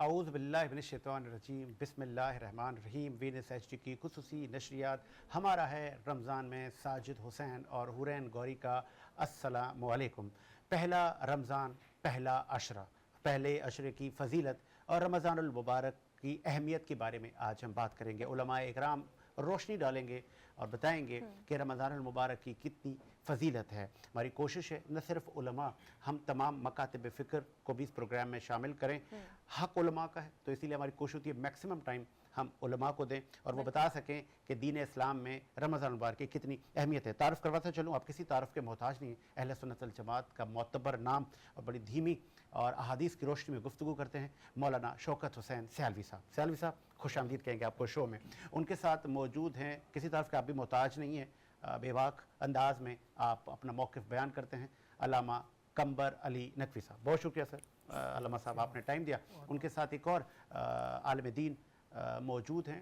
اعوذ باللہ من الشیطان الرجیم بسم اللہ الرحمن الرحیم وینس ایچ ڈی کی خصوصی نشریات ہمارا ہے رمضان میں ساجد حسین اور حورین گوری کا السلام علیکم۔ پہلا رمضان، پہلا عشرہ، پہلے عشرے کی فضیلت اور رمضان المبارک کی اہمیت کے بارے میں آج ہم بات کریں گے۔ علماء اکرام روشنی ڈالیں گے اور بتائیں گے کہ رمضان المبارک کی کتنی فضیلت ہے۔ ہماری کوشش ہے نہ صرف علماء، ہم تمام مکاتب فکر کو بھی اس پروگرام میں شامل کریں۔ حق علماء کا ہے تو اسی لیے ہماری کوشش ہوتی ہے میکسیمم ٹائم ہم علماء کو دیں اور وہ بتا سکیں کہ دین اسلام میں رمضان المبارک کی کتنی اہمیت ہے۔ تعارف کرواتا چلوں، آپ کسی تعارف کے محتاج نہیں ہیں۔ اہل سنت الجماعت کا معتبر نام اور بڑی دھیمی اور احادیث کی روشنی میں گفتگو کرتے ہیں مولانا شوکت حسین سیالوی صاحب۔ سیالوی صاحب خوش آمدید کہیں گے آپ کو شو میں۔ ان کے ساتھ موجود ہیں، کسی طرف کے آپ بھی محتاج نہیں ہیں، بے باک انداز میں آپ اپنا موقف بیان کرتے ہیں، علامہ قمبر علی نقوی صاحب۔ بہت شکریہ سر، علامہ صاحب آپ نے ٹائم دیا۔ ان کے ساتھ ایک اور عالم دین موجود ہیں،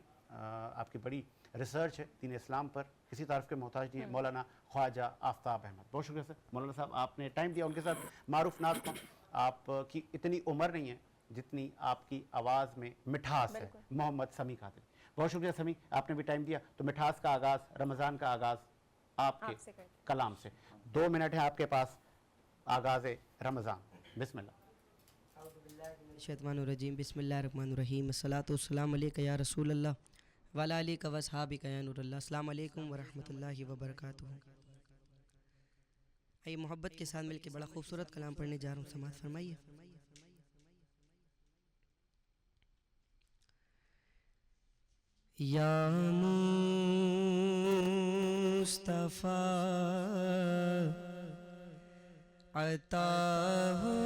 آپ کی بڑی ریسرچ ہے دین اسلام پر، کسی طرف کے محتاج نہیں ہے، مولانا خواجہ آفتاب احمد۔ بہت شکریہ سر، مولانا صاحب آپ نے ٹائم دیا۔ ان کے ساتھ معروف ناز خواں، آپ کی اتنی عمر نہیں ہے جتنی آپ کی آواز میں مٹھاس ہے، محمد سمیع قادری۔ بہت شکریہ سمیع، آپ نے بھی ٹائم دیا۔ تو مٹھاس کا آغاز، رمضان کا آغاز آپ کے کلام سے۔ 2 منٹ ہیں آپ کے پاس، آغاز رمضان، بسم اللہ۔ شیطان الرجیم، بسم اللہ الرحمن الرحیم، الصلاۃ والسلام علیک یا رسول اللہ وعلی آلک و اصحابک یا نور اللہ۔ السلام علیکم ورحمۃ اللہ وبرکاتہ۔ آئیے محبت کے ساتھ مل کے بڑا خوبصورت کلام پڑھنے جا رہا ہوں، سماعت فرمائیے۔ یا مصطفیٰ عطا ہو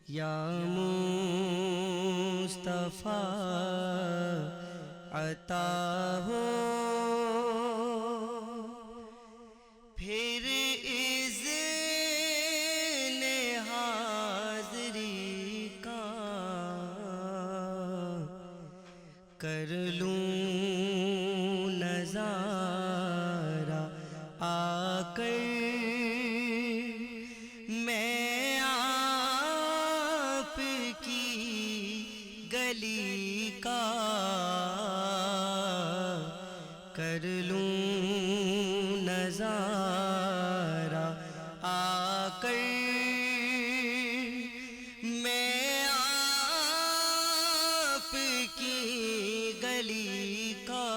یا مصطفیٰ عطا ہو، پھر اذن حاضری کا کر لوں نظارہ آ کر، میں آپ کی گلی کا کر لوں نظارہ آ کر، میں آپ کی گلی کا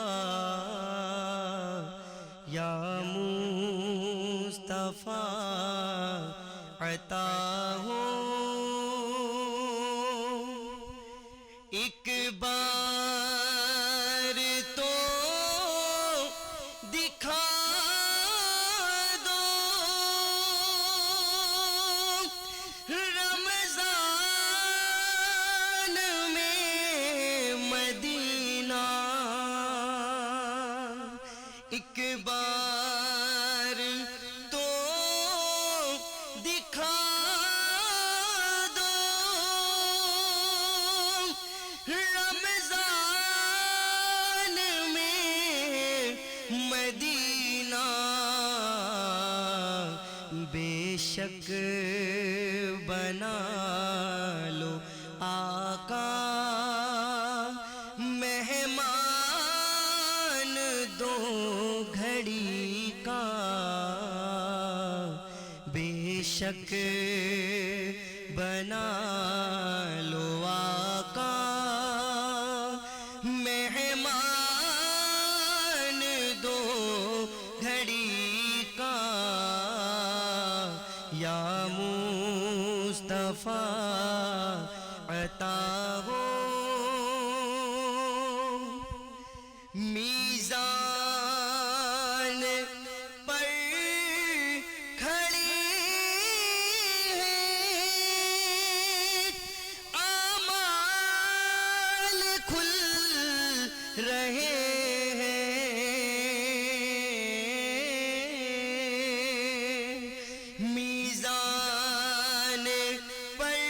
یا مصطفیٰ عطا ہو۔ ایک بار تو دکھا دو رمضان میں مدینہ، ایک بار تو دکھا دو رمضان میں مدینہ، بے شک بنا لو آقا مہمان دو گھڑی کا، بے شک بنا لو آقا مہمان دو گھڑی کا، یا مصطفیٰ عطا ہو۔ میزان پر کھڑی ہیں اعمال کھل رہے ہیں، میزان پر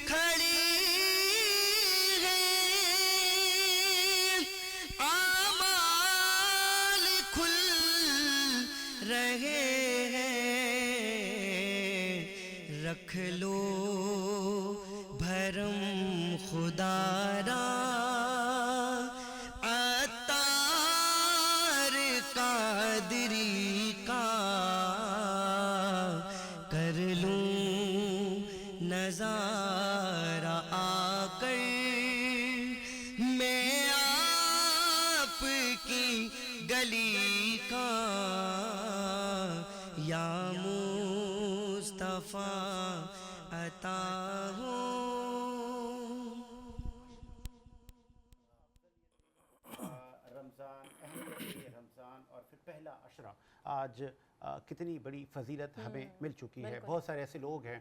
کھڑی رہے ہیں، رکھ لو بھرم خدا را عطار قادری کا کر لوں نظارہ آ کر میں آپ کی گلی کا یا مصطفیٰ عطا ہو. رمضان، اہمیت رمضان اور پھر پہلا عشرہ آج کتنی بڑی فضیلت ہمیں مل چکی ہے. بہت سارے ایسے لوگ ہیں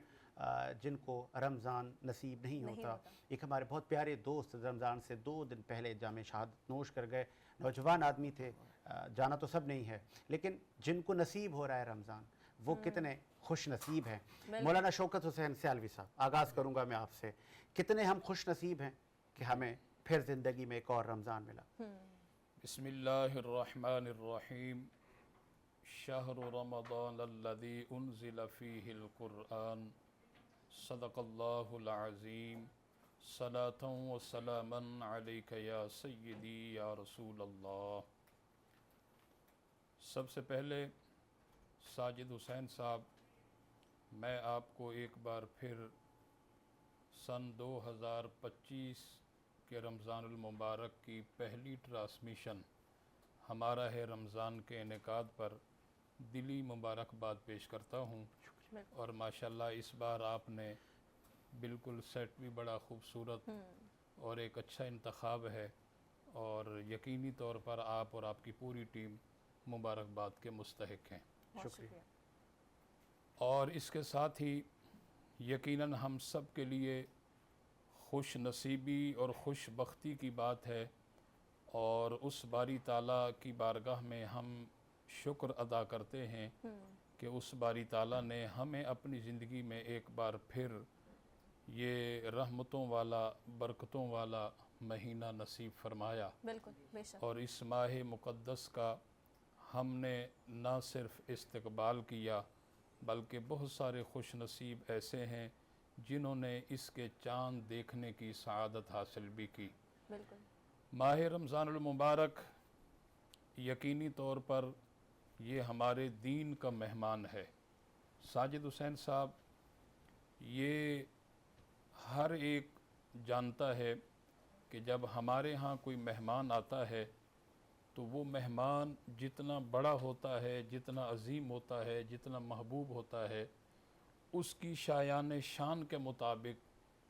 جن کو رمضان نصیب نہیں ہوتا. ایک ہمارے بہت پیارے دوست رمضان سے 2 دن پہلے جام شہادت نوش کر گئے. نوجوان آدمی تھے، جانا تو سب نہیں ہے، لیکن جن کو نصیب ہو رہا ہے رمضان وہ کتنے خوش نصیب ہیں. مولانا شوکت حسین سیالوی صاحب، آغاز کروں گا میں آپ سے. کتنے ہم خوش نصیب ہیں کہ ہمیں پھر زندگی میں ایک اور رمضان ملا. بسم اللہ الرحمن الرحیم. شہر رمضان الذی انزل فیہ القرآن صدق اللہ العظیم. صلاۃ و سلاما علیک یا سیدی یا رسول اللہ. سب سے پہلے ساجد حسین صاحب، میں آپ کو ایک بار پھر سن 2025 کہ رمضان المبارک کی پہلی ٹرانسمیشن ہمارا ہے رمضان کے انعقاد پر دلی مبارکباد پیش کرتا ہوں. اور ماشاءاللہ اس بار آپ نے بالکل سیٹ بھی بڑا خوبصورت اور ایک اچھا انتخاب ہے، اور یقینی طور پر آپ اور آپ کی پوری ٹیم مبارکباد کے مستحق ہیں. شکریہ. اور اس کے ساتھ ہی یقیناً ہم سب کے لیے خوش نصیبی اور خوش بختی کی بات ہے، اور اس باری تعالیٰ کی بارگاہ میں ہم شکر ادا کرتے ہیں کہ اس باری تعالیٰ نے ہمیں اپنی زندگی میں ایک بار پھر یہ رحمتوں والا برکتوں والا مہینہ نصیب فرمایا. بالکل، بے شک. اور اس ماہ مقدس کا ہم نے نہ صرف استقبال کیا بلکہ بہت سارے خوش نصیب ایسے ہیں جنہوں نے اس کے چاند دیکھنے کی سعادت حاصل بھی کی. بالکل. ماہ رمضان المبارک یقینی طور پر یہ ہمارے دین کا مہمان ہے. ساجد حسین صاحب، یہ ہر ایک جانتا ہے کہ جب ہمارے ہاں کوئی مہمان آتا ہے تو وہ مہمان جتنا بڑا ہوتا ہے، جتنا عظیم ہوتا ہے، جتنا محبوب ہوتا ہے، اس کی شایان شان کے مطابق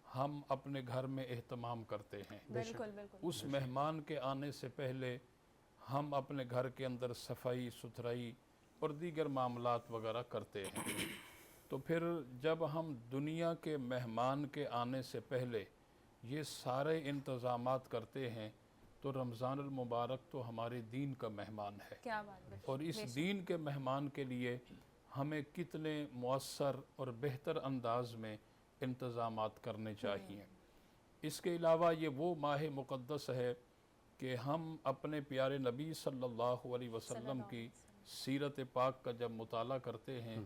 ہم اپنے گھر میں اہتمام کرتے ہیں. بالکل بالکل. اس مہمان کے آنے سے پہلے ہم اپنے گھر کے اندر صفائی ستھرائی اور دیگر معاملات وغیرہ کرتے ہیں. تو پھر جب ہم دنیا کے مہمان کے آنے سے پہلے یہ سارے انتظامات کرتے ہیں تو رمضان المبارک تو ہمارے دین کا مہمان ہے. کیا بات ہے. اور اس دین کے مہمان کے لیے ہمیں کتنے مؤثر اور بہتر انداز میں انتظامات کرنے چاہیے. اس کے علاوہ یہ وہ ماہ مقدس ہے کہ ہم اپنے پیارے نبی صلی اللہ علیہ وسلم کی سیرت پاک کا جب مطالعہ کرتے ہیں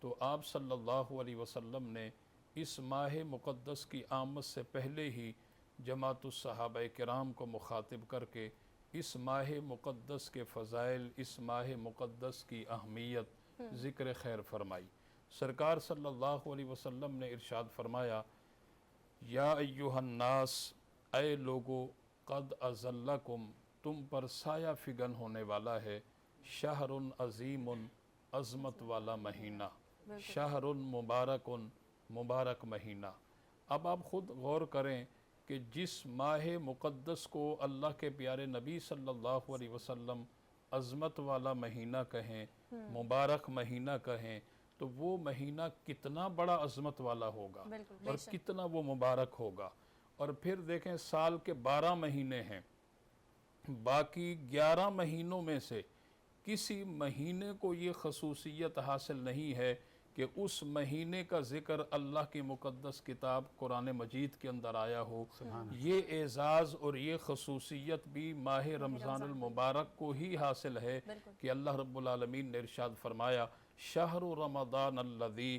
تو آپ صلی اللہ علیہ وسلم نے اس ماہ مقدس کی آمد سے پہلے ہی جماعت الصحابہ کرام کو مخاطب کر کے اس ماہ مقدس کے فضائل، اس ماہ مقدس کی اہمیت ذکر خیر فرمائی. سرکار صلی اللہ علیہ وسلم نے ارشاد فرمایا، یا ایہا الناس، اے لوگو، قد اظلکم، تم پر سایہ فگن ہونے والا ہے، شہر عظیم، عظمت والا مہینہ، شہر مبارک، مبارک مہینہ. اب آپ خود غور کریں کہ جس ماہ مقدس کو اللہ کے پیارے نبی صلی اللہ علیہ وسلم عظمت والا مہینہ کہیں، مبارک مہینہ کہیں، تو وہ مہینہ کتنا بڑا عظمت والا ہوگا اور کتنا وہ مبارک ہوگا. اور پھر دیکھیں سال کے 12 مہینے ہیں، باقی 11 مہینوں میں سے کسی مہینے کو یہ خصوصیت حاصل نہیں ہے کہ اس مہینے کا ذکر اللہ کی مقدس کتاب قرآن مجید کے اندر آیا ہو. یہ اعزاز اور یہ خصوصیت بھی ماہ رمضان المبارک کو ہی حاصل ہے کہ اللہ رب العالمین نے ارشاد فرمایا، شہر رمضان الذی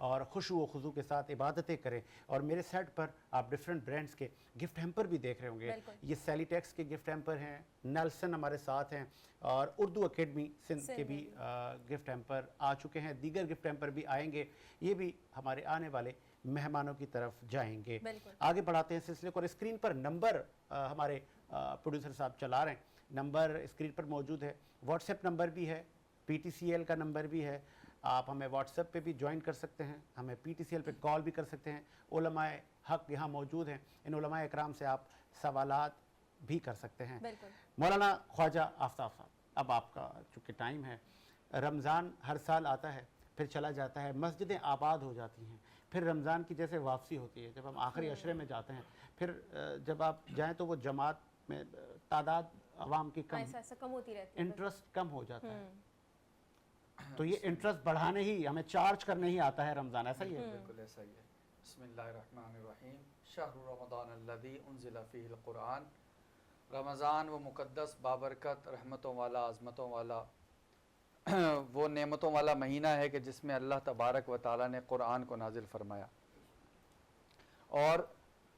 اور خشوع و خضوع کے ساتھ عبادتیں کریں. اور میرے سیٹ پر آپ ڈفرینٹ برانڈس کے گفٹ ہیمپر بھی دیکھ رہے ہوں گے. یہ سیلی ٹیکس کے گفٹ ہیمپر ہیں, نیلسن ہمارے ساتھ ہیں, اور اردو اکیڈمی سندھ کے بھی گفٹ ہیمپر آ چکے ہیں. دیگر گفٹ ہیمپر بھی آئیں گے, یہ بھی ہمارے آنے والے مہمانوں کی طرف جائیں گے. آگے بڑھاتے ہیں سلسلے کو, اور اسکرین پر نمبر ہمارے پروڈیوسر صاحب چلا رہے ہیں, نمبر اسکرین پر موجود ہے. واٹس ایپ نمبر بھی ہے, پی ٹی سی ایل کا نمبر بھی ہے. آپ ہمیں واٹس ایپ پہ بھی جوائن کر سکتے ہیں, ہمیں پی ٹی سی ایل پہ کال بھی کر سکتے ہیں. علماء حق یہاں موجود ہیں, ان علماء اکرام سے آپ سوالات بھی کر سکتے ہیں. مولانا خواجہ آفتاب صاحب, اب آپ کا چونکہ ٹائم ہے, رمضان ہر سال آتا ہے پھر چلا جاتا ہے, مسجدیں آباد ہو جاتی ہیں, پھر رمضان کی جیسے واپسی ہوتی ہے, جب ہم آخری عشرے میں جاتے ہیں, پھر جب آپ جائیں تو وہ جماعت میں تعداد عوام کی کم ہوتی رہتی ہے, انٹرسٹ کم ہو جاتا ہے. تو یہ انٹرسٹ بڑھانے ہی, ہمیں چارج کرنے ہی آتا ہے رمضان, ایسا ہی ہے؟ بالکل ایسا ہی ہے. بسم اللہ الرحمن الرحیم. شہر رمضان الذی انزل فیہ القرآن. رمضان وہ مقدس بابرکت رحمتوں والا عظمتوں والا وہ نعمتوں والا مہینہ ہے کہ جس میں اللہ تبارک و تعالیٰ نے قرآن کو نازل فرمایا. اور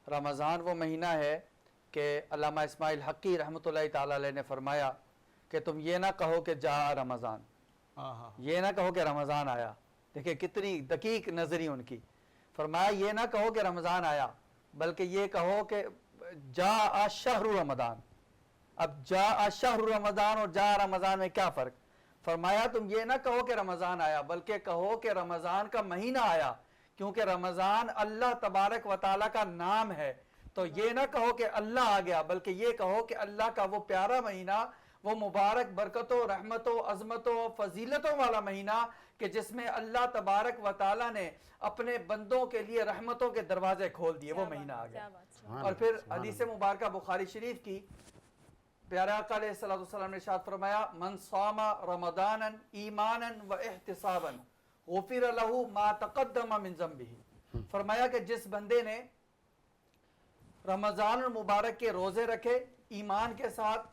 رمضان وہ مہینہ ہے کہ علامہ اسماعیل حقی رحمۃ اللہ تعالیٰ علیہ نے فرمایا کہ تم یہ نہ کہو کہ جا رمضان, یہ نہ کہو کہ رمضان آیا. دیکھیں کتنی دقیق نظری ان کی. فرمایا یہ نہ کہو کہ رمضان آیا, بلکہ یہ کہو کہ جاء شہر رمضان. اب جاء شہر رمضان اور جاء رمضان میں کیا فرق؟ فرمایا تم یہ نہ کہو کہ رمضان آیا, بلکہ کہو کہ رمضان کا مہینہ آیا, کیونکہ رمضان اللہ تبارک و تعالیٰ کا نام ہے. تو یہ نہ کہو کہ اللہ آ گیا, بلکہ یہ کہو کہ اللہ کا وہ پیارا مہینہ, وہ مبارک برکتوں رحمتوں عظمتوں فضیلتوں والا مہینہ کہ جس میں اللہ تبارک و تعالیٰ نے اپنے بندوں کے لیے رحمتوں کے دروازے کھول دیے, وہ مہینہ آ گیا. اور پھر حدیث مبارکہ بخاری شریف کی, پیارے آقا علیہ الصلوۃ والسلام نے ارشاد فرمایا من صام رمضانا ایمانا و احتسابا غفر له ما تقدم من ذنبه. فرمایا کہ جس بندے نے رمضان المبارک کے روزے رکھے ایمان کے ساتھ,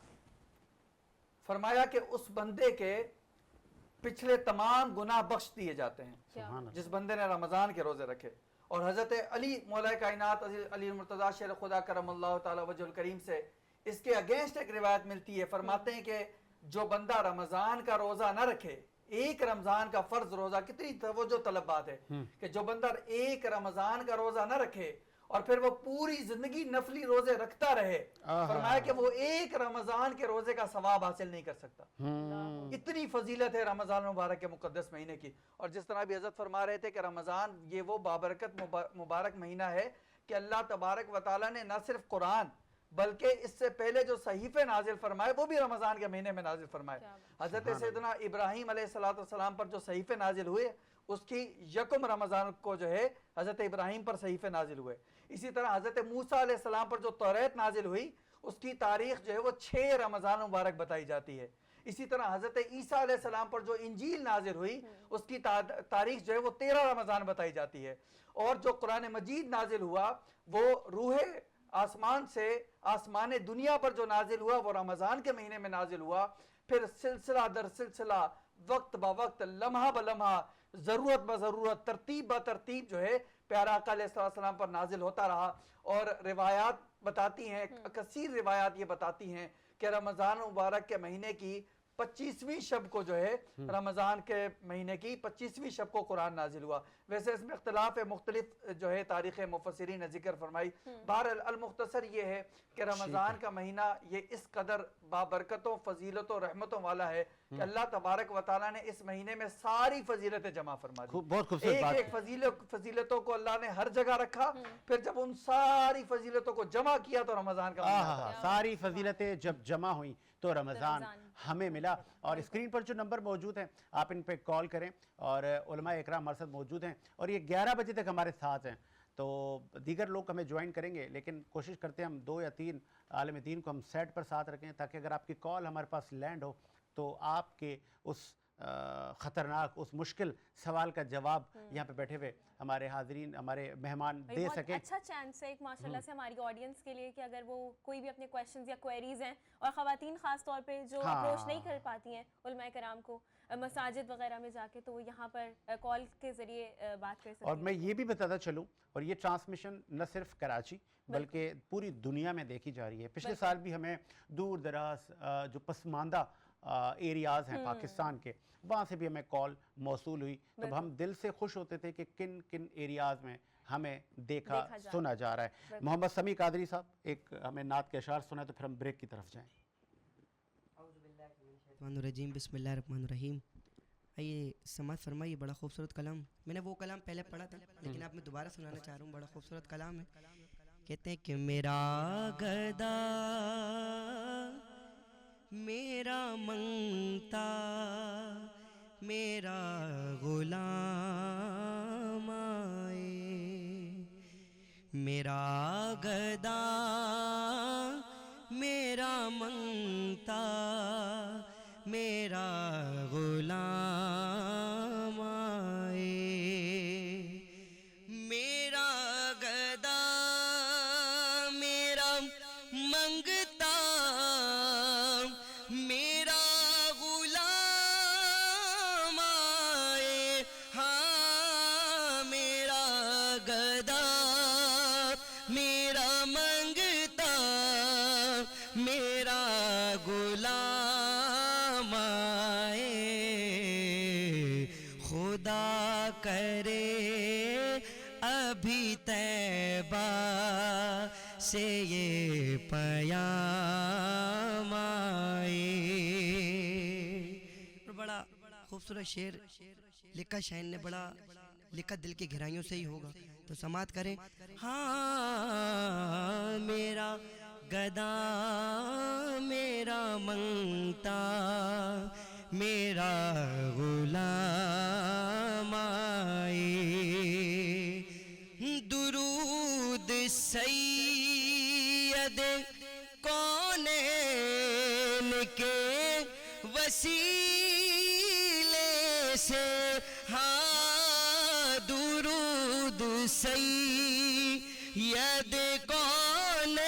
فرمایا کہ اس بندے کے پچھلے تمام گناہ بخش دیے جاتے ہیں, جس بندے نے رمضان کے روزے رکھے. اور حضرت علی مولا کائنات علی المرتضیٰ شیر خدا کرم اللہ تعالی وجہ الکریم سے اس کے اگینسٹ ایک روایت ملتی ہے. فرماتے ہیں کہ جو بندہ رمضان کا روزہ نہ رکھے, ایک رمضان کا فرض روزہ, کتنی توجہ طلب بات ہے کہ جو بندہ ایک رمضان کا روزہ نہ رکھے اور پھر وہ پوری زندگی نفلی روزے رکھتا رہے, فرمایا کہ وہ ایک رمضان کے روزے کا ثواب حاصل نہیں کر سکتا. اتنی فضیلت ہے رمضان مبارک کے مقدس مہینے کی. اور جس طرح بھی حضرت فرما رہے تھے کہ رمضان یہ وہ بابرکت مبارک مہینہ ہے کہ اللہ تبارک و تعالیٰ نے نہ صرف قرآن بلکہ اس سے پہلے جو صحیفے نازل فرمائے وہ بھی رمضان کے مہینے میں نازل فرمائے. حضرت سیدنا ابراہیم علیہ السلام پر جو صحیفے نازل ہوئے اس کی یکم رمضان کو جو ہے حضرت ابراہیم پر صحیفے نازل ہوئے. اسی طرح حضرت موسیٰ علیہ السلام پر جو توریت نازل ہوئی اس کی تاریخ جو ہے وہ 6 رمضان مبارک بتائی جاتی ہے. اسی طرح حضرت عیسیٰ علیہ السلام پر جو انجیل نازل ہوئی اس کی تاریخ جو ہے وہ 13 رمضان بتائی جاتی ہے. اور جو قرآن مجید نازل ہوا وہ روح آسمان سے آسمان دنیا پر جو نازل ہوا وہ رمضان کے مہینے میں نازل ہوا. پھر سلسلہ در سلسلہ وقت با وقت لمحہ بلمحہ ضرورت بضرورت ترتیب با ترتیب جو ہے پیارا آقا علیہ السلام پر نازل ہوتا رہا. اور روایات بتاتی ہیں, کثیر روایات یہ بتاتی ہیں کہ رمضان مبارک کے مہینے کی 25ویں شب کو جو ہے رمضان کے مہینے کی 25ویں شب کو قرآن نازل ہوا. ویسے اس میں اختلاف ہے, مختلف جو ہے تاریخ مفسرین نے ذکر فرمائی. بہرحال المختصر یہ ہے کہ رمضان کا مہینہ یہ اس قدر بابرکتوں فضیلتوں رحمتوں والا ہے کہ اللہ تبارک و تعالیٰ نے اس مہینے میں ساری فضیلتیں جمع فرما دی. ایک فضیلتوں کو اللہ نے ہر جگہ رکھا, پھر جب ان ساری فضیلتوں کو جمع کیا تو رمضان کا مہینہ ساری فضیلتیں جب جمع ہوئیں تو رمضان ہمیں ملا. اور اسکرین پر جو نمبر موجود ہیں آپ ان پہ کال کریں, اور علماء اکرام ہمارے ساتھ موجود ہیں اور یہ 11 بجے تک ہمارے ساتھ ہیں. تو دیگر لوگ ہمیں جوائن کریں گے, لیکن کوشش کرتے ہیں ہم 2 یا 3 عالم دین کو ہم سیٹ پر ساتھ رکھیں تاکہ اگر آپ کی کال ہمارے پاس لینڈ ہو تو آپ کے اس خطرناک اس مشکل سوال کا جواب یہاں پہ بیٹھے ہوئے ہمارے حاضرین ہمارے مہمان دے سکیں. اچھا چانس ہے ایک ماشاءاللہ سے ہماری آڈینس کے لیے کہ اگر وہ کوئی بھی اپنے کویشچنز یا کوئریز ہیں, اور خواتین خاص طور پہ جو اپروچ نہیں کر پاتی ہیں علماء کرام کو, مساجد وغیرہ میں جا کے تو وہ یہاں پر کال کے ذریعے بات کر سکتے اور ہیں. میں یہ بھی بتاتا چلوں، اور یہ ٹرانسمیشن نہ صرف کراچی بلکہ پوری دنیا میں دیکھی جا رہی ہے. پچھلے سال بھی ہمیں دور دراز جو پسماندہ ایریاز ہیں پاکستان کے، وہاں سے بھی ہمیں کال موصول ہوئی. تو ہم دل سے خوش ہوتے تھے کہ کن کن ایریاز میں ہمیں دیکھا سنا جا رہا ہے. محمد سمیع قادری صاحب ایک ہمیں نعت کے اشعار سنائیں تو پھر ہم بریک کی طرف جائیں. الرحمن الرجیم بسم اللہ الرحمن الرحیم. آئیے سماعت فرمائیے. بڑا خوبصورت کلام، میں نے وہ کلام پہلے پڑھا تھا لیکن آپ میں دوبارہ سنانا چاہ رہا ہوں. بڑا خوبصورت کلام ہے. کہتے ہیں کہ میرا گدا میرا منگتا میرا غلام آئے، میرا گدا میرا منگتا میرا غلام آئے، میرا گدا میرا منگتا میرا غلام آئے. ہاں میرا گدا میرا منگتا میرا غلام آئے. خدا کرے ابھی طیبہ سے یہ پیام آئے. بڑا خوبصورت شعر لکھا شاعر نے، بڑا لکھا دل کی گہرائیوں سے ہی ہوگا. تو سماعت کریں. ہاں میرا گدا میرا منگتا میرا غلام آئے. درود سید کونین کے وسیلے سے، ہاں درود سید کونین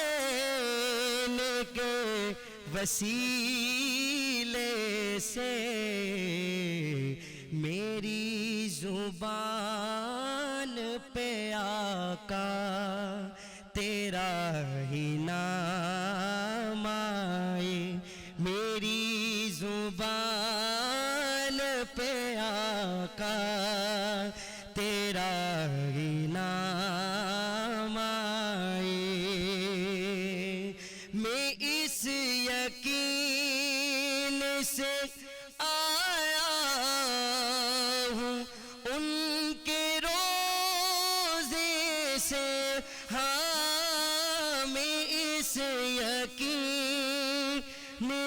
کے وسیلے سے میری زبان پہ آقا تیرا ہی نام آئے. میری زبان پہ آقا تیرا ہی نام آئے. میں اس یقین سے آیا ہوں ان کے روزے سے، ہاں میں اس یقین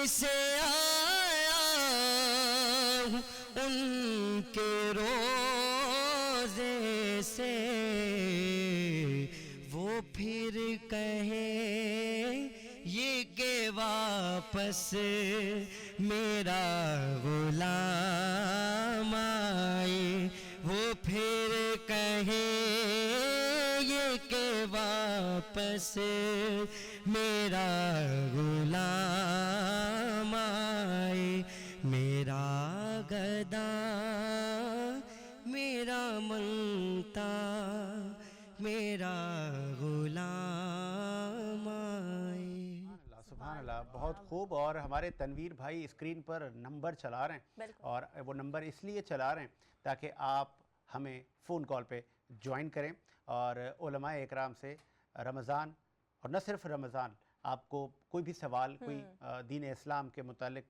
سے آیا ہوں ان کے روزے سے. وہ پھر کہیں یہ کہ واپس میرا غلام آئے. وہ پھر کہیں یہ کہ واپس میرا غلام آئے. میرا گدا میرا منگتا میرا غلام آئے. سبحان اللہ، بہت خوب. اور ہمارے تنویر بھائی اسکرین پر نمبر چلا رہے ہیں، اور وہ نمبر اس لیے چلا رہے ہیں تاکہ آپ ہمیں فون کال پہ جوائن کریں اور علماء اکرام سے رمضان، اور نہ صرف رمضان، آپ کو کوئی بھی سوال، کوئی دین اسلام کے متعلق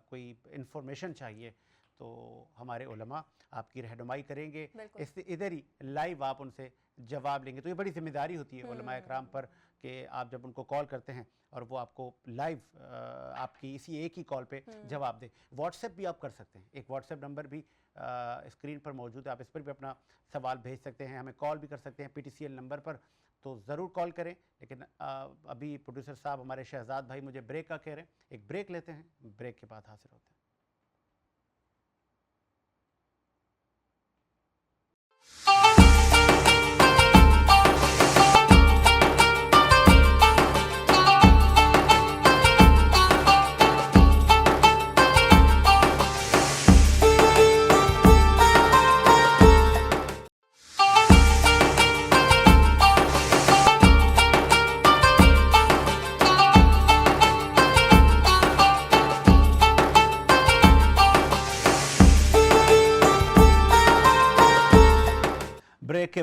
کوئی انفارمیشن چاہیے تو ہمارے علماء آپ کی رہنمائی کریں گے. ادھر ہی لائیو آپ ان سے جواب لیں گے. تو یہ بڑی ذمہ داری ہوتی ہے علماء اکرام پر کہ آپ جب ان کو کال کرتے ہیں اور وہ آپ کو لائیو آپ کی اسی ایک ہی کال پہ جواب دیں. واٹس ایپ بھی آپ کر سکتے ہیں. ایک واٹس ایپ نمبر بھی اسکرین پر موجود ہے، آپ اس پر بھی اپنا سوال بھیج سکتے ہیں. ہمیں کال بھی کر سکتے ہیں PTCL نمبر پر، تو ضرور کال کریں. لیکن ابھی پروڈیوسر صاحب ہمارے شہزاد بھائی مجھے بریک کا کہہ رہے ہیں. ایک بریک لیتے ہیں، بریک کے بعد حاضر ہوتے ہیں.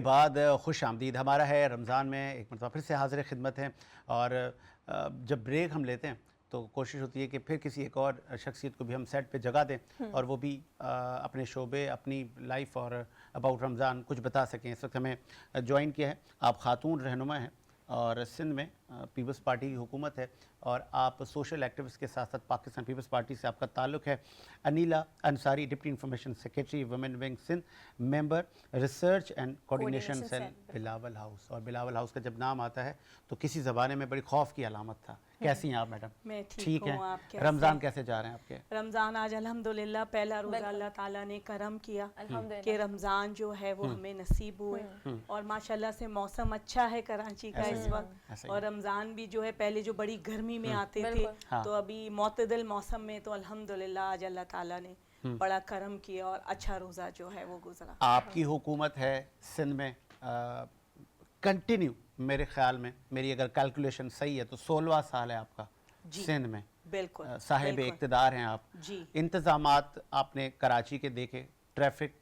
بعد خوش آمدید. ہمارا ہے رمضان میں ایک مرتبہ پھر سے حاضر خدمت ہیں, اور جب بریک ہم لیتے ہیں تو کوشش ہوتی ہے کہ پھر کسی ایک اور شخصیت کو بھی ہم سیٹ پہ جگہ دیں اور وہ بھی اپنے شعبے, اپنی لائف اور اباؤٹ رمضان کچھ بتا سکیں. اس وقت ہمیں جوائن کیا ہے, آپ خاتون رہنما ہیں اور سندھ میں پیپلز پارٹی کی حکومت ہے, اور آپ سوشل ایکٹیوسٹ کے ساتھ ساتھ پاکستان پیپلز پارٹی سے آپ کا تعلق ہے. Anila Ansari, deputy information secretary women wing Sindh, member research and coordination cell Bilawal house. اور بلاول ہاؤس کا جب نام آتا ہے تو کسی زمانے میں بڑی خوف کی علامت تھا. کیسی ہیں آپ میڈم؟ میں ٹھیک ہوں. آپ کیسے؟ رمضان کیسے جا رہے ہیں آپ کے؟ رمضان آج الحمدللہ پہلا روزہ اللہ تعالیٰ نے کرم کیا کہ رمضان جو ہے وہ ہمیں نصیب ہوئے, اور ماشاءاللہ سے موسم اچھا ہے کراچی کا اس وقت, اور رمضان بھی جو ہے پہلے جو بڑی گرمی میں آتے تھے تو ابھی معتدل موسم میں تو الحمدللہ آج اللہ تعالیٰ نے بڑا کرم کیا اور اچھا روزہ جو ہے وہ گزرا. آپ کی حکومت ہے سندھ میں کنٹینیو, میرے خیال میں, میری اگر کیلکولیشن صحیح ہے تو 16واں سال ہے آپ کا سندھ میں. بالکل صاحب اقتدار ہیں آپ. جی. انتظامات آپ نے کراچی کے دیکھے, ٹریفک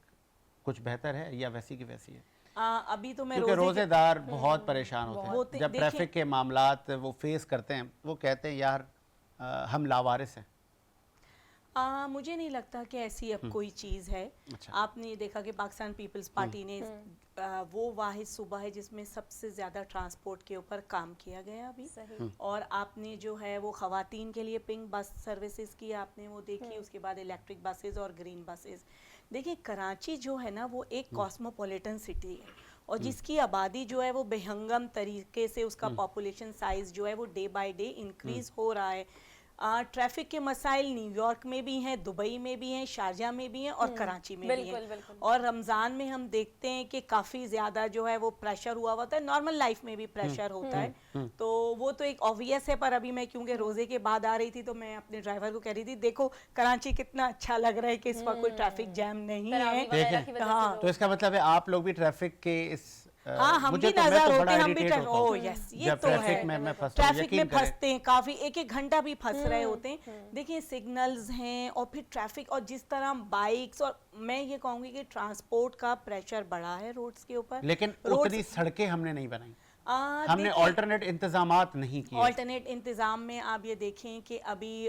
کچھ بہتر ہے یا ویسی کی ویسی ہے؟ ابھی تو میں کیونکہ روزے دار بہت پریشان ہوتے ہیں جب ٹریفک کے معاملات وہ فیس کرتے ہیں, وہ کہتے ہیں یار ہم لاوارث ہیں. مجھے نہیں لگتا کہ ایسی اب کوئی چیز ہے. آپ نے دیکھا کہ پاکستان پیپلز پارٹی نے وہ واحد صوبہ ہے جس میں سب سے زیادہ ٹرانسپورٹ کے اوپر کام کیا گیا ابھی, اور آپ نے جو ہے وہ خواتین کے لیے پنک بس سروسز کی آپ نے وہ دیکھی, اس کے بعد الیکٹرک بسز اور گرین بسز. دیکھیں کراچی جو ہے نا وہ ایک کاسموپولیٹن سٹی ہے, اور جس کی آبادی جو ہے وہ بے ہنگم طریقے سے اس کا پاپولیشن سائز جو ہے وہ ڈے بائی ڈے انکریز ہو رہا ہے. ٹریفک کے مسائل نیو یارک میں بھی ہیں, دبئی میں بھی ہیں, شارجہ میں بھی ہیں, اور کراچی میں بھی ہیں. اور رمضان میں ہم دیکھتے ہیں کہ کافی زیادہ جو ہے وہ پریشر ہوا ہوتا ہے, نارمل لائف میں بھی پریشر ہوتا ہے, تو وہ تو ایک اوویس ہے. پر ابھی میں کیونکہ روزے کے بعد آ رہی تھی تو میں اپنے ڈرائیور کو کہہ رہی تھی دیکھو کراچی کتنا اچھا لگ رہا ہے کہ اس وقت کوئی ٹریفک جیم نہیں ہے. ہاں, تو اس کا مطلب ہے آپ لوگ بھی ٹریفک کے اس ہاں ہم بھی نظر ہوتے ہیں, ہم بھی یہ تو ہے ٹریفک میں پھنستے ہیں, کافی ایک ایک گھنٹہ بھی پھنس رہے ہوتے ہیں. دیکھیں سگنلز ہیں اور پھر ٹریفک, اور جس طرح بائکس, اور میں یہ کہوں گی کہ ٹرانسپورٹ کا پریشر بڑا ہے روڈز کے اوپر. لیکن اتنی سڑکیں ہم نے نہیں بنائی, ہم نے آلٹرنیٹ انتظامات نہیں کیے. آلٹرنیٹ انتظام میں آپ یہ دیکھیں کہ ابھی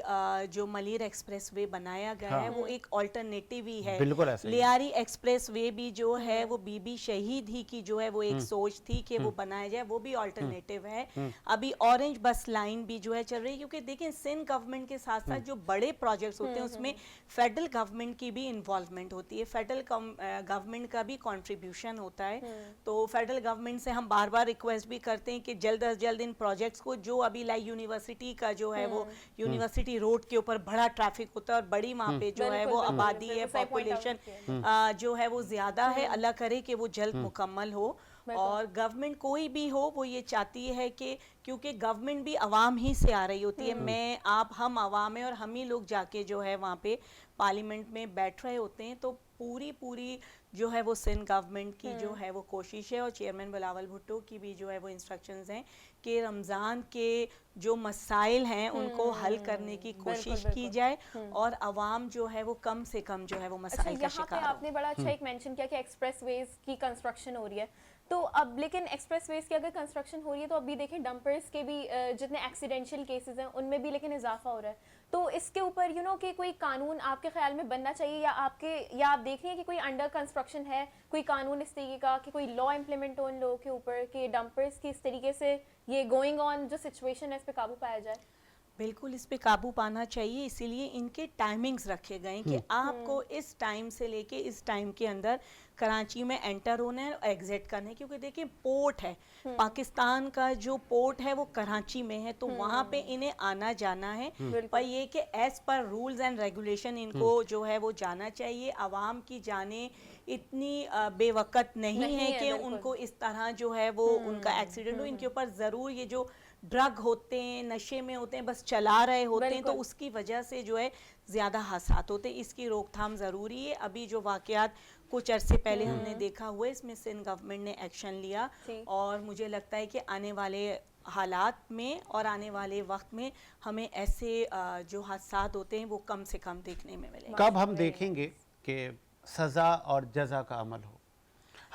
جو ملیر ایکسپریس وے بنایا گیا ہے وہ ایک آلٹرنیٹیو ہی ہے. لیاری ایکسپریس وے بھی جو ہے وہ بی بی شہید ہی کی جو ہے وہ ایک سوچ تھی کہ وہ بنایا جائے, وہ بھی آلٹرنیٹیو ہے. ابھی اورنج بس لائن بھی جو ہے چل رہی ہے, کیونکہ دیکھیں سندھ گورنمنٹ کے ساتھ ساتھ جو بڑے پروجیکٹس ہوتے ہیں اس میں فیڈرل گورنمنٹ کی بھی انوالومنٹ ہوتی ہے, فیڈرل گورنمنٹ کا بھی کنٹریبیوشن ہوتا ہے. تو فیڈرل گورنمنٹ سے ہم بار بار ریکویسٹ بھی کرتے ہیں کہ جلد از جلد ان پروجیکٹس کو, جو ابھی لائک یونیورسٹی کا جو ہے وہ یونیورسٹی روڈ کے اوپر بڑا ٹریفک ہوتا ہے اور بڑی وہاں پہ جو ہے وہ آبادی ہے, پاپولیشن جو ہے وہ زیادہ ہے, اللہ کرے کہ وہ جلد مکمل ہو. اور گورنمنٹ کوئی بھی ہو وہ یہ چاہتی ہے کہ کیونکہ گورنمنٹ بھی عوام ہی سے آ رہی ہوتی ہے, میں آپ ہم عوام ہیں اور ہم ہی لوگ جا کے جو ہے وہاں پہ پارلیمنٹ میں بیٹھ رہے ہوتے ہیں. تو پوری جو ہے وہ سندھ گورنمنٹ کی جو ہے وہ کوشش ہے, اور چیئرمین بلاول بھٹو کی بھی جو ہے وہ انسٹرکشنز ہیں کہ رمضان کے جو مسائل ہیں ان کو حل کرنے کی کوشش کی جائے, اور عوام جو ہے وہ کم سے کم جو ہے وہ مسائل کا شکار ہو. یہاں پہ آپ نے بڑا اچھا ایک مینشن کیا کہ ایکسپریس ویز کی کنسٹرکشن ہو رہی ہے, تو اب لیکن ایکسپریس ویز کی اگر کنسٹرکشن ہو رہی ہے تو ابھی دیکھیں ڈمپرز کے بھی جتنے ایکسیڈنشل کیسز ہیں ان میں بھی لیکن اضافہ ہو رہا ہے. تو اس کے اوپر کہ کوئی قانون آپ کے خیال میں بننا چاہیے, یا آپ دیکھ رہے ہیں کہ کوئی انڈر کنسٹرکشن ہے کوئی قانون اس طریقے کا کہ کوئی لا امپلیمنٹ ہو ان لوگوں کے اوپر کہ ڈمپرز کی اس طریقے سے یہ گوئنگ آن جو سچویشن ہے اس پہ قابو پایا جائے؟ بالکل اس پہ قابو پانا چاہیے, اسی لیے ان کے ٹائمنگز رکھے گئے کہ آپ کو اس ٹائم سے لے کے اس ٹائم کے اندر کراچی میں انٹر ہونا ہے اور ایگزٹ کرنا ہے. کیونکہ دیکھیں پورٹ ہے, پاکستان کا جو پورٹ ہے وہ کراچی میں ہے, تو وہاں پہ انہیں آنا جانا ہے, پر یہ کہ as per rules and regulation ان کو جو ہے وہ جانا چاہیے. عوام کی جانیں اتنی بے وقت نہیں ہے کہ ان کو اس طرح جو ہے وہ ان کا ایکسیڈنٹ ہو. ان کے اوپر ضرور یہ جو ڈرگ ہوتے ہیں, نشے میں ہوتے ہیں, بس چلا رہے ہوتے ہیں, تو اس کی وجہ سے جو ہے زیادہ حادثات ہوتے ہیں. اس کی روک تھام ضروری ہے. ابھی جو واقعات کچھ عرصے پہلے ہم نے دیکھا ہوا ہے, اس میں سندھ گورنمنٹ نے ایکشن لیا, اور مجھے لگتا ہے کہ آنے والے حالات میں اور آنے والے وقت میں ہمیں ایسے جو حادثات ہوتے ہیں وہ کم سے کم دیکھنے میں ملیں گے. کب ہم دیکھیں گے کہ سزا اور جزا کا عمل ہو؟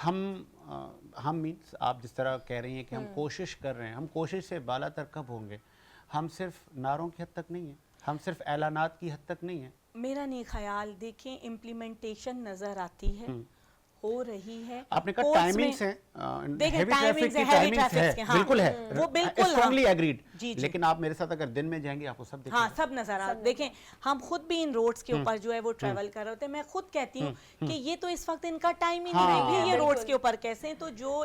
ہم ہم مینس آپ جس طرح کہہ رہی ہیں کہ ہم کوشش کر رہے ہیں, ہم کوشش سے بالا تر کب ہوں گے؟ ہم صرف نعروں کی حد تک نہیں ہیں, ہم صرف اعلانات کی حد تک نہیں ہیں. میرا نہیں خیال, دیکھیں امپلیمنٹیشن نظر آتی ہے, ہو رہی ہے. آپ نے کہا Courts ٹائمنگز ہیں, دیکھیں heavy traffic ٹائمنگز کی ہیں, ہیوی timings ٹریفکس کے, ہاں بالکل ہے, وہ بالکل اسٹرانگلی ایگریڈ. جی جی لیکن آپ میرے ساتھ اگر دن میں جائیں گے آپ کو سب دکھے ہاں گا. سب نظر آ دیکھیں ہم خود بھی ان روڈز کے اوپر جو ہے وہ ٹریول کر رہے ہوتے ہیں. میں خود کہتی ہوں کہ یہ تو اس وقت ان کا ٹائم ہی نہیں ہے, پھر یہ روڈز کے اوپر کیسے ہیں؟ تو جو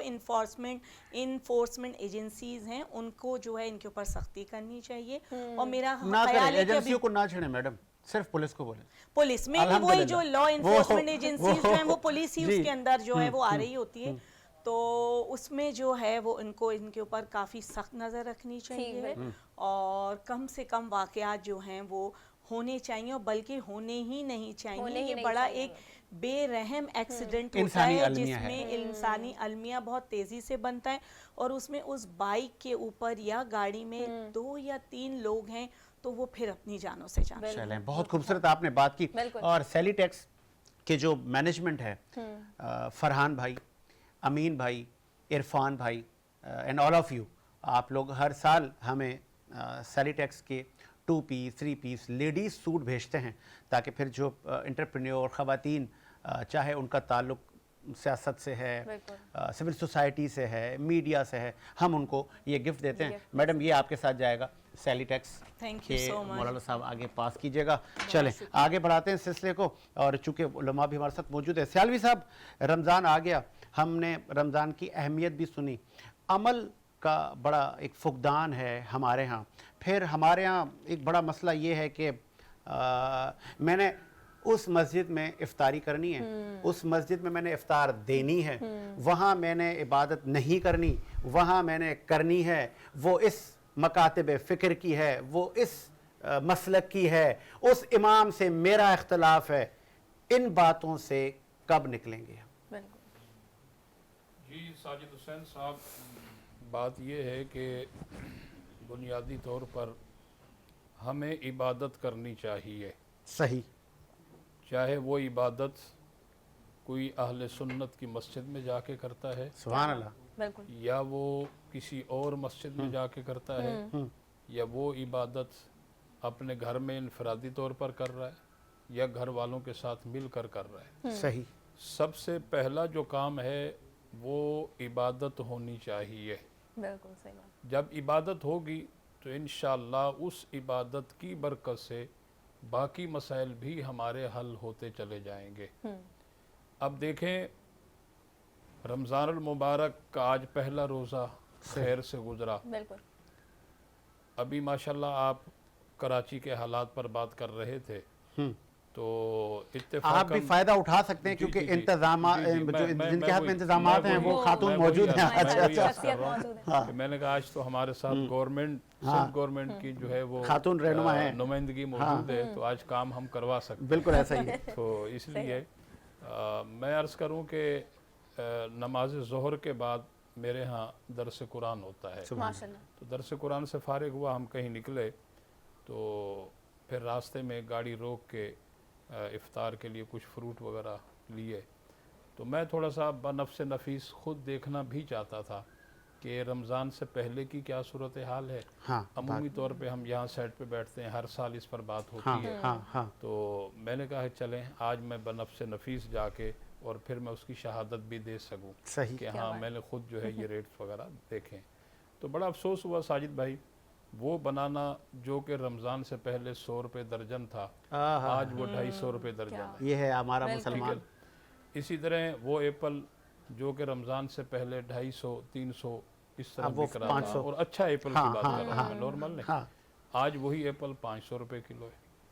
انفورسمنٹ ایجنسیز ہیں ان کو جو ہے ان کے اوپر سختی کرنی چاہیے. اور میرا نہ خیال کریں, ہے کہ ابھی ایجنسیوں کو نہ چھڑیں میڈم, صرف پولیس کو بولیں. پولیس میں وہی جو لا انفورسمنٹ ایجنسیز جو ہیں وہ پولیس ہی اس کے اندر جو ہے وہ آ رہی ہوتی ہے, تو اس میں جو ہے وہ ان کو ان کے اوپر کافی سخت نظر رکھنی چاہیے, اور کم سے کم واقعات جو ہیں وہ ہونے چاہیے, اور بلکہ ہونے ہی نہیں چاہیے. یہ بڑا ایک بے رحم ایکسیڈنٹ ہوتا ہے جس میں انسانی المیہ بہت تیزی سے بنتا ہے, اور اس میں اس بائک کے اوپر یا گاڑی میں 2 یا 3 لوگ ہیں تو وہ پھر اپنی جانوں سے جان. چلیں, بہت خوبصورت آپ نے بات کی. اور سیلی ٹیکس کے جو مینجمنٹ ہے, فرحان بھائی, امین بھائی, عرفان بھائی اینڈ آل آف یو, آپ لوگ ہر سال ہمیں سیلی ٹیکس کے 2 پیس 3 پیس لیڈیز سوٹ بھیجتے ہیں, تاکہ پھر جو انٹرپرینیور خواتین, چاہے ان کا تعلق سیاست سے ہے, سول سوسائٹی سے ہے, میڈیا سے ہے, ہم ان کو یہ گفٹ دیتے ہیں. میڈم یہ آپ کے ساتھ جائے گا سیلی ٹیکس کے, مولانا صاحب آگے پاس کیجئے گا. چلیں آگے بڑھاتے ہیں سلسلے کو, اور چونکہ علماء بھی ہمارے ساتھ موجود ہیں. سیالوی صاحب, رمضان آ گیا, ہم نے رمضان کی اہمیت بھی سنی, عمل کا بڑا ایک فقدان ہے ہمارے ہاں. پھر ہمارے ہاں ایک بڑا مسئلہ یہ ہے کہ میں نے اس مسجد میں افطاری کرنی ہے, اس مسجد میں نے افطار دینی ہے, وہاں میں نے عبادت نہیں کرنی, وہاں میں نے کرنی ہے, وہ اس مکاتب فکر کی ہے, وہ اس مسلک کی ہے, اس امام سے میرا اختلاف ہے. ان باتوں سے کب نکلیں گے؟ جی ساجد حسین صاحب, بات یہ ہے کہ بنیادی طور پر ہمیں عبادت کرنی چاہیے. صحیح. چاہے وہ عبادت کوئی اہل سنت کی مسجد میں جا کے کرتا ہے, سبحان اللہ, یا وہ کسی اور مسجد میں جا کے کرتا ہے, یا وہ عبادت اپنے گھر میں انفرادی طور پر کر رہا ہے, یا گھر والوں کے ساتھ مل کر رہا ہے. صحیح. سب سے پہلا جو کام ہے وہ عبادت ہونی چاہیے. بالکل صحیح بات. جب عبادت ہوگی تو انشاءاللہ اس عبادت کی برکت سے باقی مسائل بھی ہمارے حل ہوتے چلے جائیں گے. اب دیکھیں, رمضان المبارک کا آج پہلا روزہ خیر سے گزرا. بالکل. ابھی ماشاءاللہ آپ کراچی کے حالات پر بات کر رہے تھے, تو اتفاقاً آپ بھی فائدہ اٹھا سکتے ہیں کیونکہ انتظامات جن کے ہاتھ میں انتظامات ہیں وہ خاتون موجود ہیں. میں نے کہا آج تو ہمارے ساتھ گورنمنٹ, سندھ گورنمنٹ کی جو ہے وہ خاتون رہنما ہے, نمائندگی موجود ہے, تو آج کام ہم کروا سکتے ہیں. بالکل ایسا ہی ہے. تو اس لیے میں عرض کروں کہ نماز ظہر کے بعد میرے ہاں درس قرآن ہوتا ہے. تو درس قرآن سے فارغ ہوا, ہم کہیں نکلے تو پھر راستے میں گاڑی روک کے افطار کے لیے کچھ فروٹ وغیرہ لیے. تو میں تھوڑا سا بنفس نفیس خود دیکھنا بھی چاہتا تھا کہ رمضان سے پہلے کی کیا صورتحال ہے. عمومی طور پہ ہم یہاں سائٹ پہ بیٹھتے ہیں, ہر سال اس پر بات ہوتی ہے. تو میں نے کہا چلیں آج میں بنفس نفیس جا کے اور پھر میں اس کی شہادت بھی دے سکوں کہ ہاں میں نے خود جو ہے یہ ریٹس وغیرہ دیکھیں. تو بڑا افسوس ہوا ساجد بھائی, وہ بنانا جو کہ رمضان سے پہلے 100 روپے درجن تھا, آج وہ 250 روپے درجن ہے. یہ ہے ہمارا مسلمان. اسی طرح وہ ایپل جو کہ رمضان سے پہلے 250 300 اس طرح بک رہا تھا, اور اچھا ایپل کی بات کر رہا ہوں میں, نارمل نہیں, آج وہی ایپل 500 روپے کلو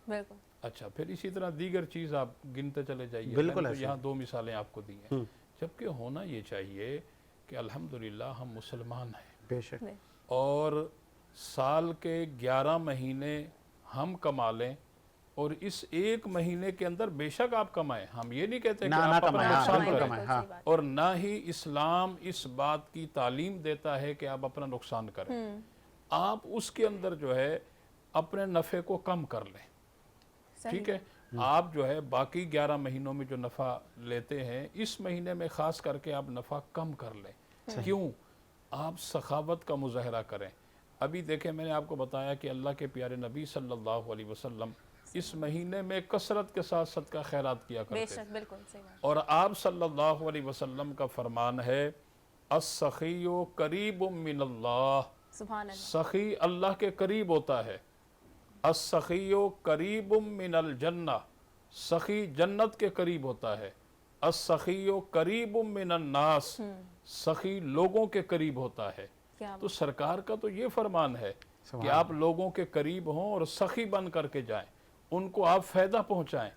ہے. اچھا, پھر اسی طرح دیگر چیز آپ گنتے چلے جائیے. بالکل, یہاں 2 مثالیں آپ کو دی ہیں. جبکہ ہونا یہ چاہیے کہ الحمدللہ ہم مسلمان ہیں, بے شک, اور سال کے 11 مہینے ہم کما لیں, اور اس ایک مہینے کے اندر بے شک آپ کمائیں, ہم یہ نہیں کہتے کہ آپ اپنا نقصان کریں, اور نہ ہی اسلام اس بات کی تعلیم دیتا ہے کہ آپ اپنا نقصان کریں. آپ اس کے اندر جو ہے اپنے نفع کو کم کر لیں, ٹھیک ہے, آپ جو ہے باقی 11 مہینوں میں جو نفع لیتے ہیں اس مہینے میں خاص کر کے آپ نفع کم کر لیں. کیوں؟ آپ سخاوت کا مظاہرہ کریں. ابھی دیکھیں میں نے آپ کو بتایا کہ اللہ کے پیارے نبی صلی اللہ علیہ وسلم اس مہینے میں کثرت کے ساتھ صدقہ خیرات کیا بے کرتے شک بالکل صحیح بات. اور آپ صلی اللہ علیہ وسلم کا فرمان ہے السخی قریب من اللہ. سبحان اللہ. سخی اللہ کے قریب ہوتا ہے. السخی قریب من الجنہ. سخی جنت کے قریب ہوتا ہے. السخی قریب من الناس. سخی لوگوں کے قریب ہوتا ہے. تو سرکار کا تو یہ فرمان ہے کہ آپ لوگوں کے قریب ہوں اور سخی بن کر کے جائیں, ان کو آپ فائدہ پہنچائیں.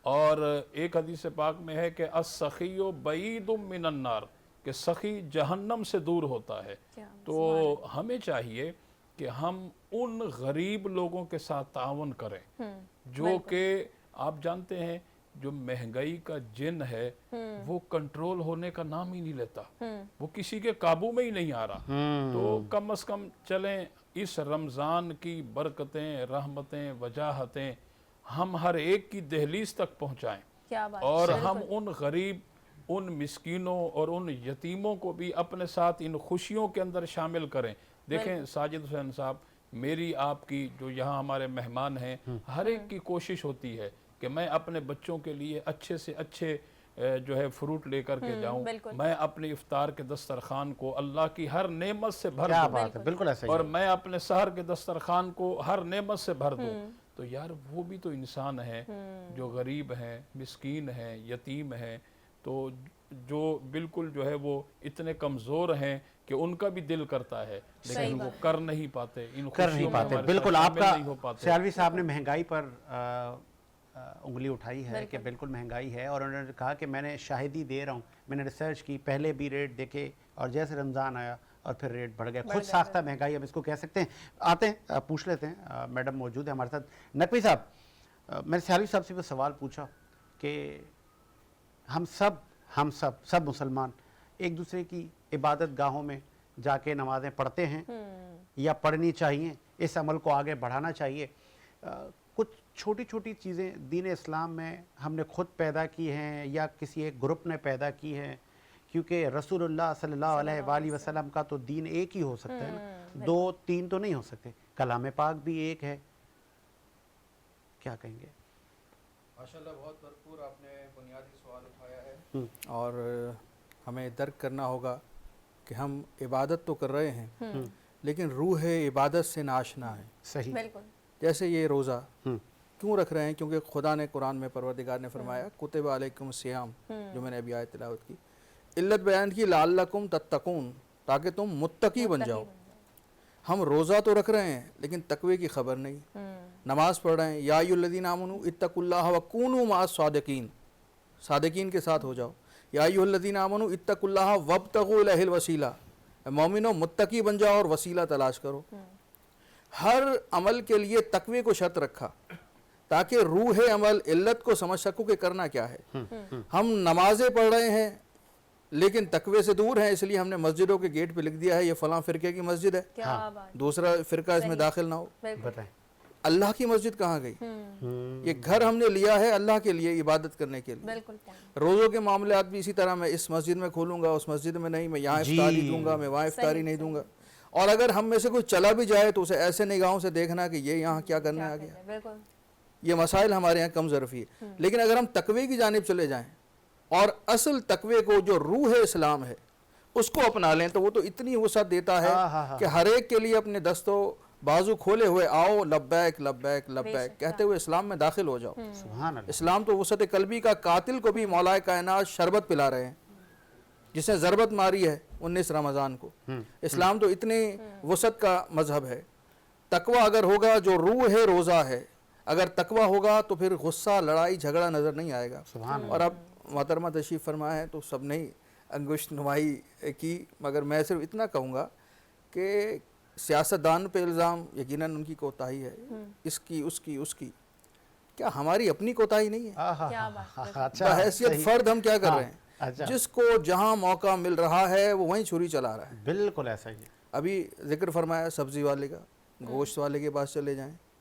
اور ایک حدیث پاک میں ہے کہ السخی بعید من النار, کہ سخی جہنم سے دور ہوتا ہے. تو ہمیں چاہیے کہ ہم ان غریب لوگوں کے ساتھ تعاون کریں جو کہ آپ جانتے ہیں جو مہنگائی کا جن ہے وہ کنٹرول ہونے کا نام ہی نہیں لیتا, وہ کسی کے قابو میں ہی نہیں آ رہا. تو کم از کم چلیں اس رمضان کی برکتیں, رحمتیں, وجاہتیں ہم ہر ایک کی دہلیز تک پہنچائیں اور ہم ان غریب, ان مسکینوں اور ان یتیموں کو بھی اپنے ساتھ ان خوشیوں کے اندر شامل کریں. دیکھیں ساجد حسین صاحب, میری آپ کی جو یہاں ہمارے مہمان ہیں, ہر ایک کی کوشش ہوتی ہے کہ میں اپنے بچوں کے لیے اچھے سے اچھے جو ہے فروٹ لے کر کے جاؤں, میں اپنے افطار کے دسترخوان کو اللہ کی ہر نعمت سے بھر کیا دوں, بات ہے, بالکل ایسا ہی اور میں اپنے سحر کے دسترخوان کو ہر نعمت سے بھر دوں. تو یار وہ بھی تو انسان ہیں جو غریب ہیں, مسکین ہیں, یتیم ہیں, تو جو بالکل جو ہے وہ اتنے کمزور ہیں کہ ان کا بھی دل کرتا ہے لیکن وہ کر نہیں پاتے, ان کر نہیں خوشیوں میں پاتے. ہمارے بالکل ساتھ آپ شامل کا نہیں ہو پاتے. سیالوی صاحب نے مہنگائی پر انگلی اٹھائی ہے کہ بالکل مہنگائی ہے, اور انہوں نے کہا کہ میں نے شاہدی دے رہا ہوں, میں نے ریسرچ کی, پہلے بھی ریٹ دیکھے اور جیسے رمضان آیا اور پھر ریٹ بڑھ گئے. خود ساختہ مہنگائی ہم اس کو کہہ سکتے ہیں. آتے ہیں, پوچھ لیتے ہیں, میڈم موجود ہے ہمارے ساتھ. نقوی صاحب, میں نے سیالوی صاحب سے وہ سوال پوچھا کہ ہم سب مسلمان ایک دوسرے کی عبادت گاہوں میں جا کے نمازیں پڑھتے ہیں یا پڑھنی چاہیے, اس عمل کو آگے بڑھانا چاہیے. کچھ چھوٹی چھوٹی چیزیں دین اسلام میں ہم نے خود پیدا کی ہیں یا کسی ایک گروپ نے پیدا کی ہیں, کیونکہ رسول اللہ صلی اللہ علیہ وآلہ وسلم کا تو دین ایک ہی ہو سکتا ہے نا, 2 3 تو نہیں ہو سکتے. کلام پاک بھی ایک ہے, کیا کہیں گے؟ ماشاءاللہ بہت بھرپور آپ نے بنیادی سوال اٹھایا ہے, اور ہمیں درک کرنا ہوگا کہ ہم عبادت تو کر رہے ہیں لیکن روح عبادت سے ناشنا ہے. صحیح. بالکل. جیسے یہ روزہ کیوں رکھ رہے ہیں, کیونکہ خدا نے قرآن میں, پروردگار نے فرمایا کتب علیکم الصیام, جو میں نے ابھی آیت تلاوت کی, علت بیان کی لعلکم تتقون, تاکہ تم متقی بن جاؤ. ہم روزہ تو رکھ رہے ہیں لیکن تقوی کی خبر نہیں. نماز پڑھ رہے ہیں, یا ایھا الذین آمنوا اتقوا اللہ وکونوا مع الصادقین, صادقین کے ساتھ ہو جاؤ. یا ایھا الذین آمنوا اتقوا اللہ وابتغوا الیہ الوسیلہ, مومنو متقی بن جاؤ اور وسیلہ تلاش کرو. ہر عمل کے لیے تقوی کو شرط رکھا تاکہ روح عمل علت کو سمجھ سکو کہ کرنا کیا ہے. ہم نمازیں پڑھ رہے ہیں لیکن تقوی سے دور ہیں, اس لیے ہم نے مسجدوں کے گیٹ پہ لکھ دیا ہے یہ فلاں فرقے کی مسجد ہے, دوسرا فرقہ اس میں داخل نہ ہو. بتائیں اللہ کی مسجد کہاں گئی؟ یہ گھر ہم نے لیا ہے اللہ کے لیے, عبادت کرنے کے لیے. روزوں کے معاملات بھی اسی طرح, میں اس مسجد میں کھولوں گا, اس مسجد میں نہیں, میں یہاں افطاری دوں گا, میں وہاں افطاری نہیں دوں گا. اور اگر ہم میں سے کوئی چلا بھی جائے تو اسے ایسے نگاہوں سے دیکھنا کہ یہ یہاں کیا کرنے آ گیا. یہ مسائل ہمارے یہاں کم ظرفی ہے. لیکن اگر ہم تقوی کی جانب چلے جائیں اور اصل تقوی کو جو روح اسلام ہے اس کو اپنا لیں تو وہ تو اتنی وسعت دیتا ہے کہ ہر ایک کے لیے اپنے دستوں بازو کھولے ہوئے آؤ, لبیک لبیک لبیک کہتے ہوئے اسلام میں داخل ہو جاؤ. سبحان اللہ. اسلام تو وسعت قلبی کا قاتل کو بھی مولا کائنات شربت پلا رہے ہیں, جس نے ضربت ماری ہے 19 رمضان کو. اسلام تو اتنی وسعت کا مذہب ہے. تقوی اگر ہوگا, جو روح ہے روزہ ہے, اگر تقوی ہوگا تو پھر غصہ, لڑائی, جھگڑا نظر نہیں آئے گا. اور اب محترمہ تشریف فرما ہے تو سب نے انگشت نمائی کی, مگر میں صرف اتنا کہوں گا کہ سیاستدان پہ الزام یقیناً ان کی کوتاہی ہے, اس کی, کیا ہماری اپنی کوتاہی نہیں ہے؟ بحیثیت فرد ہم کیا کر رہے ہیں؟ جس کو جہاں موقع مل رہا ہے وہ وہیں چھری چلا رہا ہے. بالکل ایسا ہی. ابھی ذکر فرمایا سبزی والے کا, گوشت والے کے پاس چلے جائیں,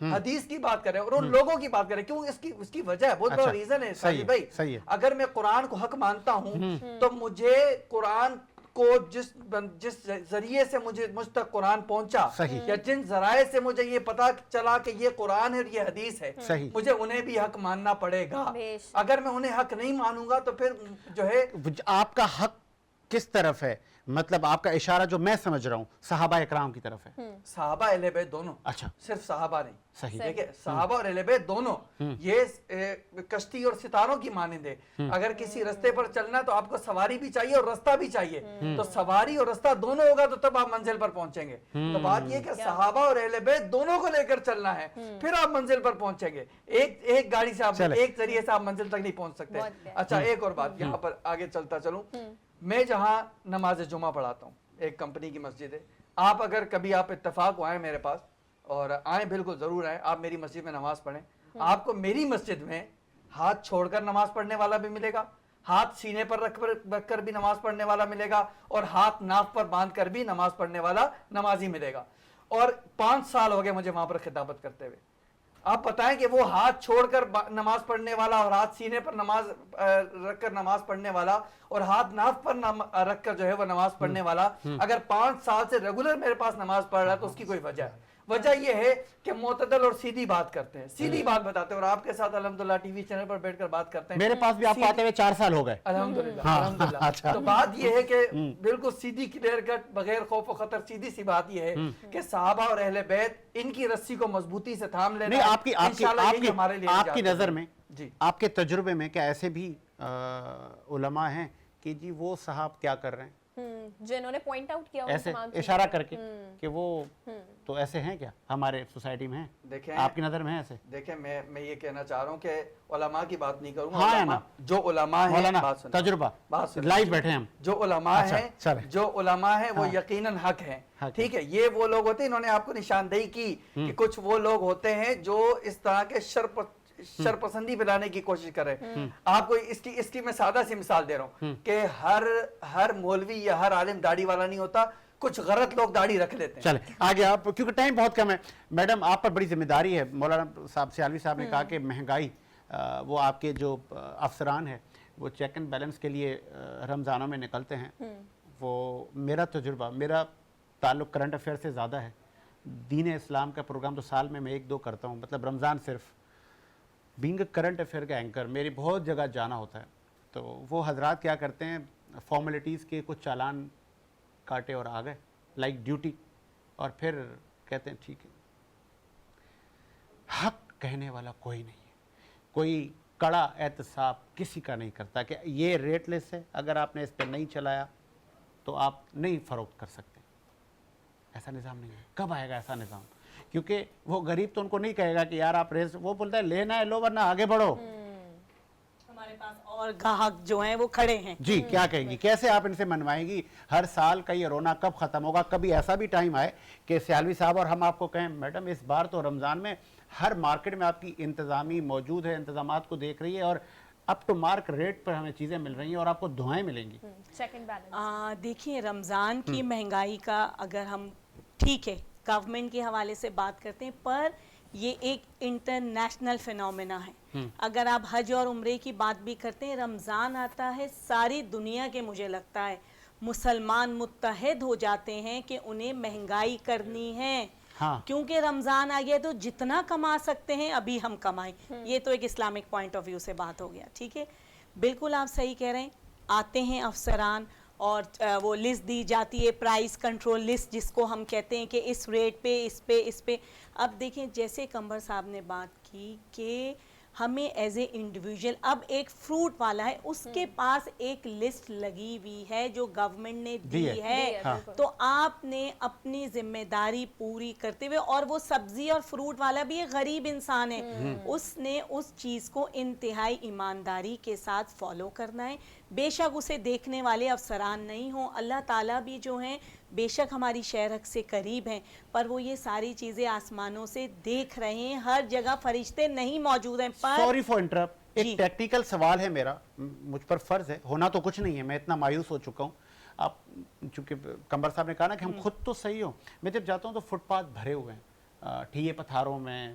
حدیث کی بات کریں اور ان لوگوں کی بات کریں. کیوں؟ اس کی وجہ ہے, بہت بڑا ریزن ہے ساجد بھائی. اگر میں قرآن کو حق مانتا ہوں تو مجھے قرآن کو جس ذریعے سے مجھ تک قرآن پہنچا یا جن ذرائع سے مجھے یہ پتا چلا کہ یہ قرآن ہے اور یہ حدیث ہے, مجھے انہیں بھی حق ماننا پڑے گا. اگر میں انہیں حق نہیں مانوں گا تو پھر جو ہے آپ کا حق کس طرف ہے؟ مطلب آپ کا اشارہ جو میں سمجھ رہا ہوں صحابہ اکرام کی طرف ہے. صحابہ اہل بیت دونوں, اچھا, صرف صحابہ نہیں. صحیح, دیکھیں صحابہ اور اہل بیت دونوں یہ کشتی اور ستاروں کی مانند ہے. اگر کسی رستے پر چلنا ہے تو آپ کو سواری بھی چاہیے اور رستہ بھی چاہیے. تو سواری اور رستہ دونوں ہوگا تو تب آپ منزل پر پہنچیں گے. تو بات یہ کہ صحابہ اور اہل بیت دونوں کو لے کر چلنا ہے, پھر آپ منزل پر پہنچیں گے. ایک گاڑی سے آپ, ایک ذریعے سے آپ منزل تک نہیں پہنچ سکتے. اچھا, ایک اور بات یہاں پر آگے چلتا چلوں. میں جہاں نماز جمعہ پڑھاتا ہوں, ایک کمپنی کی مسجد ہے. آپ اگر کبھی آپ اتفاق آئیں میرے پاس, اور آئیں بالکل ضرور آئیں, آپ میری مسجد میں نماز پڑھیں. آپ کو میری مسجد میں ہاتھ چھوڑ کر نماز پڑھنے والا بھی ملے گا, ہاتھ سینے پر رکھ کر بھی نماز پڑھنے والا ملے گا, اور ہاتھ ناف پر باندھ کر بھی نماز پڑھنے والا نمازی ملے گا. اور 5 سال ہو گئے مجھے وہاں پر خطابت کرتے ہوئے. آپ بتائیں کہ وہ ہاتھ چھوڑ کر نماز پڑھنے والا اور ہاتھ سینے پر رکھ کر نماز پڑھنے والا اور ہاتھ ناف پر رکھ کر جو ہے وہ نماز پڑھنے والا اگر 5 سال سے ریگولر میرے پاس نماز پڑھ رہا ہے تو اس کی کوئی وجہ ہے. وجہ یہ ہے کہ معتدل اور سیدھی بات کرتے ہیں, سیدھی بات بتاتے ہیں, اور آپ کے ساتھ الحمدللہ ٹی وی چینل پر بیٹھ کر بات کرتے ہیں. میرے پاس بھی آپ آتے ہوئے 4 سال ہو گئے الحمدللہ. تو بات یہ ہے کہ بالکل سیدھی کلیئر کٹ بغیر خوف و خطر سیدھی سی بات یہ ہے کہ صحابہ اور اہل بیت ان کی رسی کو مضبوطی سے تھام لینا. آپ کی نظر میں, آپ کے تجربے میں کیا ایسے بھی علماء ہیں کہ جی وہ صاحب کیا کر رہے ہیں جنہوں نے پوائنٹ آؤٹ کیا ایسے اشارہ کر کے کہ وہ تو ایسے ہیں کیا ہمارے سوسائٹی میں ہیں؟ دیکھیں آپ کی نظر میں ہیں ایسے؟ دیکھیں میں یہ کہنا چاہ رہا ہوں کہ علماء کی بات نہیں کروں گا. جو علماء ہیں, تجربہ لائیو بیٹھے ہم, جو علماء ہیں وہ یقیناً حق ہیں. ٹھیک ہے, یہ وہ لوگ ہوتے ہیں, انہوں نے آپ کو نشاندہی کی کہ کچھ وہ لوگ ہوتے ہیں جو اس طرح کے شرپسندی پلانے کی کوشش کر رہے ہیں. آپ کو اس کی میں سادہ سی مثال دے رہا ہوں کہ ہر مولوی یا ہر عالم داڑھی والا نہیں ہوتا, کچھ غلط لوگ داڑھی رکھ لیتے ہیں. چلیں آگے آپ, کیونکہ ٹائم بہت کم ہے. میڈم آپ پر بڑی ذمہ داری ہے. مولانا صاحب سیالوی صاحب نے کہا کہ مہنگائی, وہ آپ کے جو افسران ہیں وہ چیک اینڈ بیلنس کے لیے رمضانوں میں نکلتے ہیں. وہ میرا تجربہ, میرا تعلق کرنٹ افیئر سے زیادہ ہے. دین اسلام کا پروگرام تو سال میں 1-2 کرتا ہوں, مطلب رمضان صرف. بینگ کرنٹ افیئر کا اینکر میری بہت جگہ جانا ہوتا ہے, تو وہ حضرات کیا کرتے ہیں, فارمیلٹیز کے کچھ چالان کاٹے اور آ گئے لائک ڈیوٹی, اور پھر کہتے ہیں ٹھیک ہے. حق کہنے والا کوئی نہیں ہے, کوئی کڑا احتساب کسی کا نہیں کرتا کہ یہ ریٹ لیس ہے, اگر آپ نے اس پہ نہیں چلایا تو آپ نہیں فروخت کر سکتے. ایسا نظام نہیں ہے. کب آئے گا ایسا نظام؟ کیونکہ وہ غریب تو ان کو نہیں کہے گا کہ یار آپ ریس, وہ بولتا ہے لینا ہے لو ورنہ آگے بڑھو. ہمارے پاس اور گاہک جو ہیں وہ کھڑے ہیں. جی کیا کہیں گی, کیسے آپ ان سے منوائیں گی؟ ہر سال کا یہ رونا کب ختم ہوگا؟ کبھی ایسا بھی ٹائم آئے کہ سیالوی صاحب اور ہم آپ کو کہیں میڈم اس بار تو رمضان میں ہر مارکیٹ میں آپ کی انتظامی موجود ہے, انتظامات کو دیکھ رہی ہے اور اپ ٹو مارک ریٹ پر ہمیں چیزیں مل رہی ہیں اور آپ کو دعائیں ملیں گی. دیکھیے رمضان کی مہنگائی کا اگر ہم ٹھیک ہے گورنمنٹ کے حوالے سے بات کرتے ہیں, پر یہ ایک انٹرنیشنل فینومینا ہے. اگر آپ حج اور عمرے کی بات بھی کرتے ہیں, رمضان آتا ہے, ساری دنیا کے مجھے لگتا ہے مسلمان متحد ہو جاتے ہیں کہ انہیں مہنگائی کرنی ہے. کیونکہ رمضان آ گیا تو جتنا کما سکتے ہیں ابھی ہم کمائیں. یہ تو ایک اسلامک پوائنٹ آف ویو سے بات ہو گیا. ٹھیک ہے, بالکل آپ صحیح کہہ رہے ہیں. آتے ہیں افسران اور وہ لسٹ دی جاتی ہے, پرائس کنٹرول لسٹ جس کو ہم کہتے ہیں کہ اس ریٹ پہ اس پہ. اب دیکھیں جیسے قمر صاحب نے بات کی کہ ہمیں ایز اے انڈیویجول, اب ایک فروٹ والا ہے اس کے پاس ایک لسٹ لگی ہوئی ہے جو گورنمنٹ نے دی ہے, تو آپ نے اپنی ذمہ داری پوری کرتے ہوئے, اور وہ سبزی اور فروٹ والا بھی ایک غریب انسان ہے, اس نے اس چیز کو انتہائی ایمانداری کے ساتھ فالو کرنا ہے. بے شک اسے دیکھنے والے افسران نہیں ہوں, اللہ تعالیٰ بھی جو ہیں بے شک ہماری شہرک سے قریب ہیں, پر وہ یہ ساری چیزیں آسمانوں سے دیکھ رہے ہیں. ہر جگہ فرشتے نہیں موجود ہیں. سوری فار انٹرپٹ, ایک ٹیکنیکل سوال ہے میرا, مجھ پر فرض ہے, ہونا تو کچھ نہیں ہے, میں اتنا مایوس ہو چکا ہوں. آپ چونکہ قمر صاحب نے کہا نا کہ ہم خود تو صحیح ہوں, میں جب جاتا ہوں تو فٹ پاتھ بھرے ہوئے ہیں, ٹھیے پتھاروں میں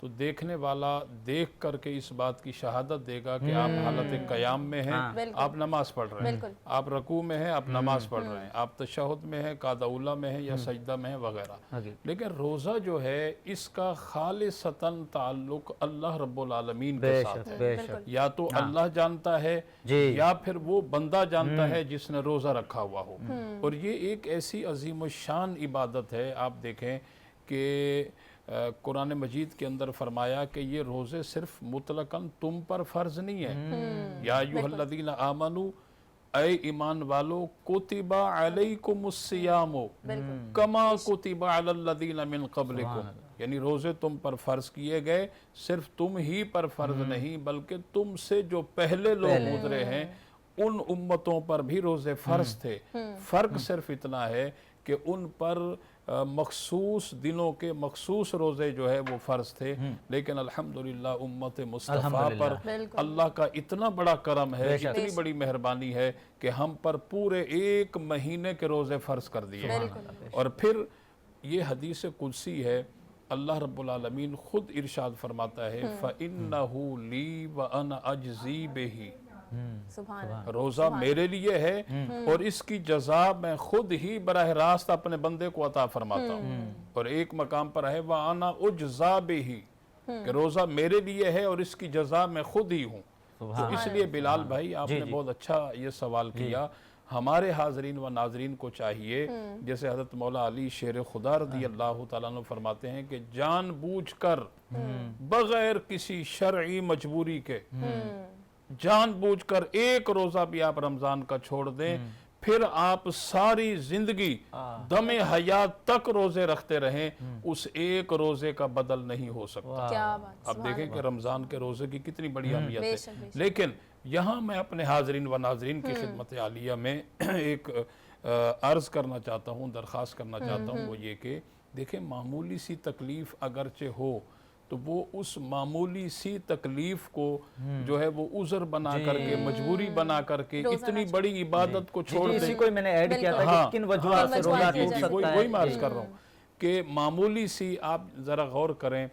تو دیکھنے والا دیکھ کر کے اس بات کی شہادت دے گا کہ آپ حالت قیام میں ہیں، آپ نماز پڑھ رہے ہیں، آپ رکوع میں ہیں، آپ نماز پڑھ رہے ہیں، آپ تشہد میں ہیں، قعدہ اولیٰ میں ہیں یا سجدہ میں ہیں وغیرہ. لیکن روزہ جو ہے اس کا خالصتاً تعلق اللہ رب العالمین کے ساتھ ہے. یا تو اللہ جانتا ہے یا پھر وہ بندہ جانتا ہے جس نے روزہ رکھا ہوا ہو. اور یہ ایک ایسی عظیم الشان عبادت ہے. آپ دیکھیں کہ قرآن مجید کے اندر فرمایا کہ یہ روزے صرف مطلقاً تم پر فرض نہیں ہے. یا ایھا الذین آمنوا، اے ایمان والو، کتب علیکم الصیام کما کتب علی الذین من قبلکم، یعنی روزے تم پر فرض کیے گئے، صرف تم ہی پر فرض نہیں بلکہ تم سے جو پہلے لوگ گزرے ہیں ان امتوں پر بھی روزے فرض تھے. فرق صرف اتنا ہے کہ ان پر مخصوص دنوں کے مخصوص روزے جو ہے وہ فرض تھے. لیکن الحمدللہ امت مصطفیٰ پر اللہ کا اتنا بڑا کرم ہے، اتنی بڑی مہربانی ہے کہ ہم پر پورے ایک مہینے کے روزے فرض کر دیے. اور پھر یہ حدیث قدسی ہے، اللہ رب العالمین خود ارشاد فرماتا ہے فَإِنَّهُ لِي وَأَنَا أَجْزِي بِهِ، روزہ میرے لیے ہے اور اس کی جزا میں خود ہی براہ راست اپنے بندے کو عطا فرماتا ہوں. اور ایک مقام پر ہے وَأَنَا أُجْزَى بِهِ، کہ روزہ میرے لیے ہے اور اس کی جزا میں خود ہی ہوں. تو اس لیے بلال بھائی آپ نے بہت اچھا یہ سوال کیا. ہمارے حاضرین و ناظرین کو چاہیے، جیسے حضرت مولا علی شیر خدا رضی اللہ تعالیٰ عنہ فرماتے ہیں کہ جان بوجھ کر بغیر کسی شرعی مجبوری کے جان بوجھ کر ایک روزہ بھی آپ رمضان کا چھوڑ دیں، پھر آپ ساری زندگی دم حیات تک روزے رکھتے رہیں، اس ایک روزے کا بدل نہیں ہو سکتا. اب دیکھیں کہ رمضان کے روزے کی کتنی بڑی اہمیت ہے. لیکن یہاں میں اپنے حاضرین و ناظرین کی خدمت عالیہ میں ایک عرض کرنا چاہتا ہوں، درخواست کرنا چاہتا ہوں، وہ یہ کہ دیکھیں معمولی سی تکلیف اگرچہ ہو تو وہ اس معمولی سی تکلیف کو جو ہے وہ عذر بنا کر کے، مجبوری بنا کر کے اتنی بڑی عبادت کو چھوڑ دیں. اسی کو میں نے ایڈ کیا تھا کہ کن وجوہات سے روزہ ٹوٹ سکتا ہے. وہی میں عرض کر رہا ہوں کہ معمولی سی، آپ ذرا غور کریں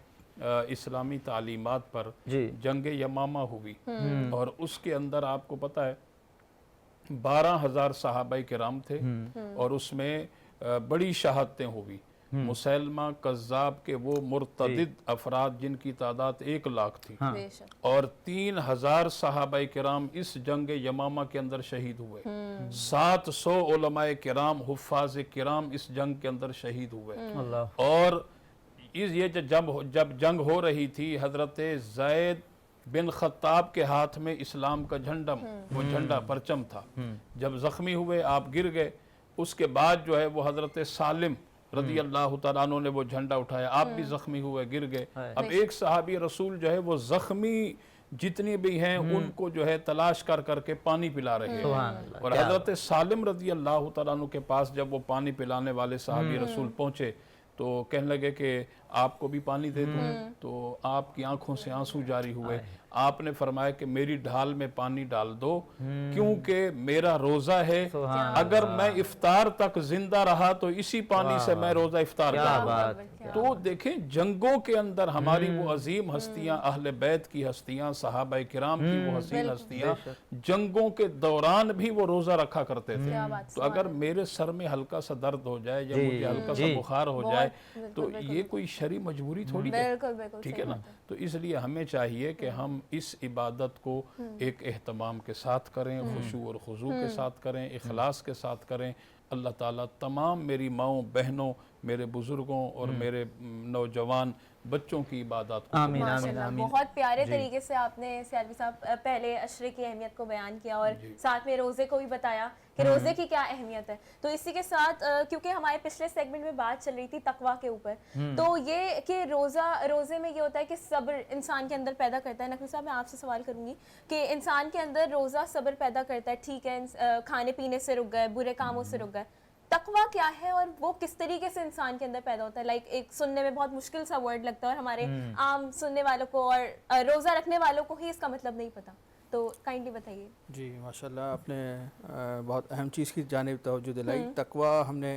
اسلامی تعلیمات پر. جنگ یمامہ ہوئی اور اس کے اندر آپ کو پتہ ہے 12,000 صحابہ کرام تھے اور اس میں بڑی شہادتیں ہوئی. مسلمہ کذاب کے وہ مرتدد افراد جن کی تعداد 1 لاکھ تھی، اور 3,000 صحابہ کرام اس جنگ یمامہ کے اندر شہید ہوئے. 700 علماء کرام، حفاظ کرام اس جنگ کے اندر شہید ہوئے. اور یہ جب جنگ ہو رہی تھی، حضرت زید بن خطاب کے ہاتھ میں اسلام کا جھنڈا، وہ جھنڈا پرچم تھا. جب زخمی ہوئے آپ گر گئے. اس کے بعد جو ہے وہ حضرت سالم رضی اللہ تعالیٰ عنہ نے وہ جھنڈا اٹھایا، آپ بھی زخمی ہوئے، گر گئے. اب ایک صحابی رسول جو ہے وہ زخمی جتنی بھی ہیں ان کو جو ہے تلاش کر کے پانی پلا رہے ہیں. اور حضرت سالم رضی اللہ تعالیٰ عنہ کے پاس جب وہ پانی پلانے والے صحابی رسول پہنچے تو کہنے لگے کہ آپ کو بھی پانی دے دوں. تو آپ کی آنکھوں سے آنسو جاری ہوئے. آپ نے فرمایا کہ میری ڈھال میں پانی ڈال دو کیونکہ میرا روزہ ہے، اگر میں افطار تک زندہ رہا تو اسی پانی سے میں روزہ افطار کروں. تو دیکھیں جنگوں کے اندر ہماری وہ عظیم ہستیاں، اہل بیت کی ہستیاں، صحابہ کرام کی وہ حسین ہستیاں، جنگوں کے دوران بھی وہ روزہ رکھا کرتے تھے. تو اگر میرے سر میں ہلکا سا درد ہو جائے یا مجھے ہلکا سا بخار ہو جائے تو یہ کوئی شرعی مجبوری تھوڑی ہے، ٹھیک ہے نا. تو اس لیے ہمیں چاہیے کہ ہم اس عبادت کو ایک اہتمام کے ساتھ کریں، خشوع اور خضوع کے ساتھ کریں، اخلاص کے ساتھ کریں. اللہ تعالیٰ تمام میری ماؤں، بہنوں، میرے بزرگوں اور میرے نوجوان بچوں کی عبادات کو آمین آمین آمین. بہت پیارے طریقے سے آپ نے سیالوی صاحب پہلے عشرے کی اہمیت کو بیان کیا اور ساتھ میں روزے کو بھی بتایا کہ روزے کی کیا اہمیت ہے. تو اسی کے ساتھ کیونکہ ہمارے پچھلے سیگمنٹ میں بات چل رہی تھی تقویٰ کے اوپر، تو یہ کہ روزے میں یہ ہوتا ہے کہ صبر انسان کے اندر پیدا کرتا ہے. نقوی صاحب میں آپ سے سوال کروں گی کہ انسان کے اندر روزہ صبر پیدا کرتا ہے، ٹھیک ہے کھانے پینے سے رک گئے، برے کاموں سے رک گئے، تقویٰ کیا ہے اور وہ کس طریقے سے انسان کے اندر پیدا ہوتا ہے؟ لائک ایک سننے میں بہت مشکل سا ورڈ لگتا ہے اور ہمارے عام سننے والوں کو اور روزہ رکھنے والوں کو ہی اس کا مطلب نہیں پتا، تو کائنڈلی بتائیے. جی ماشاءاللہ، آپ نے بہت اہم چیز کی جانب توجہ دلائی. تقویٰ ہم نے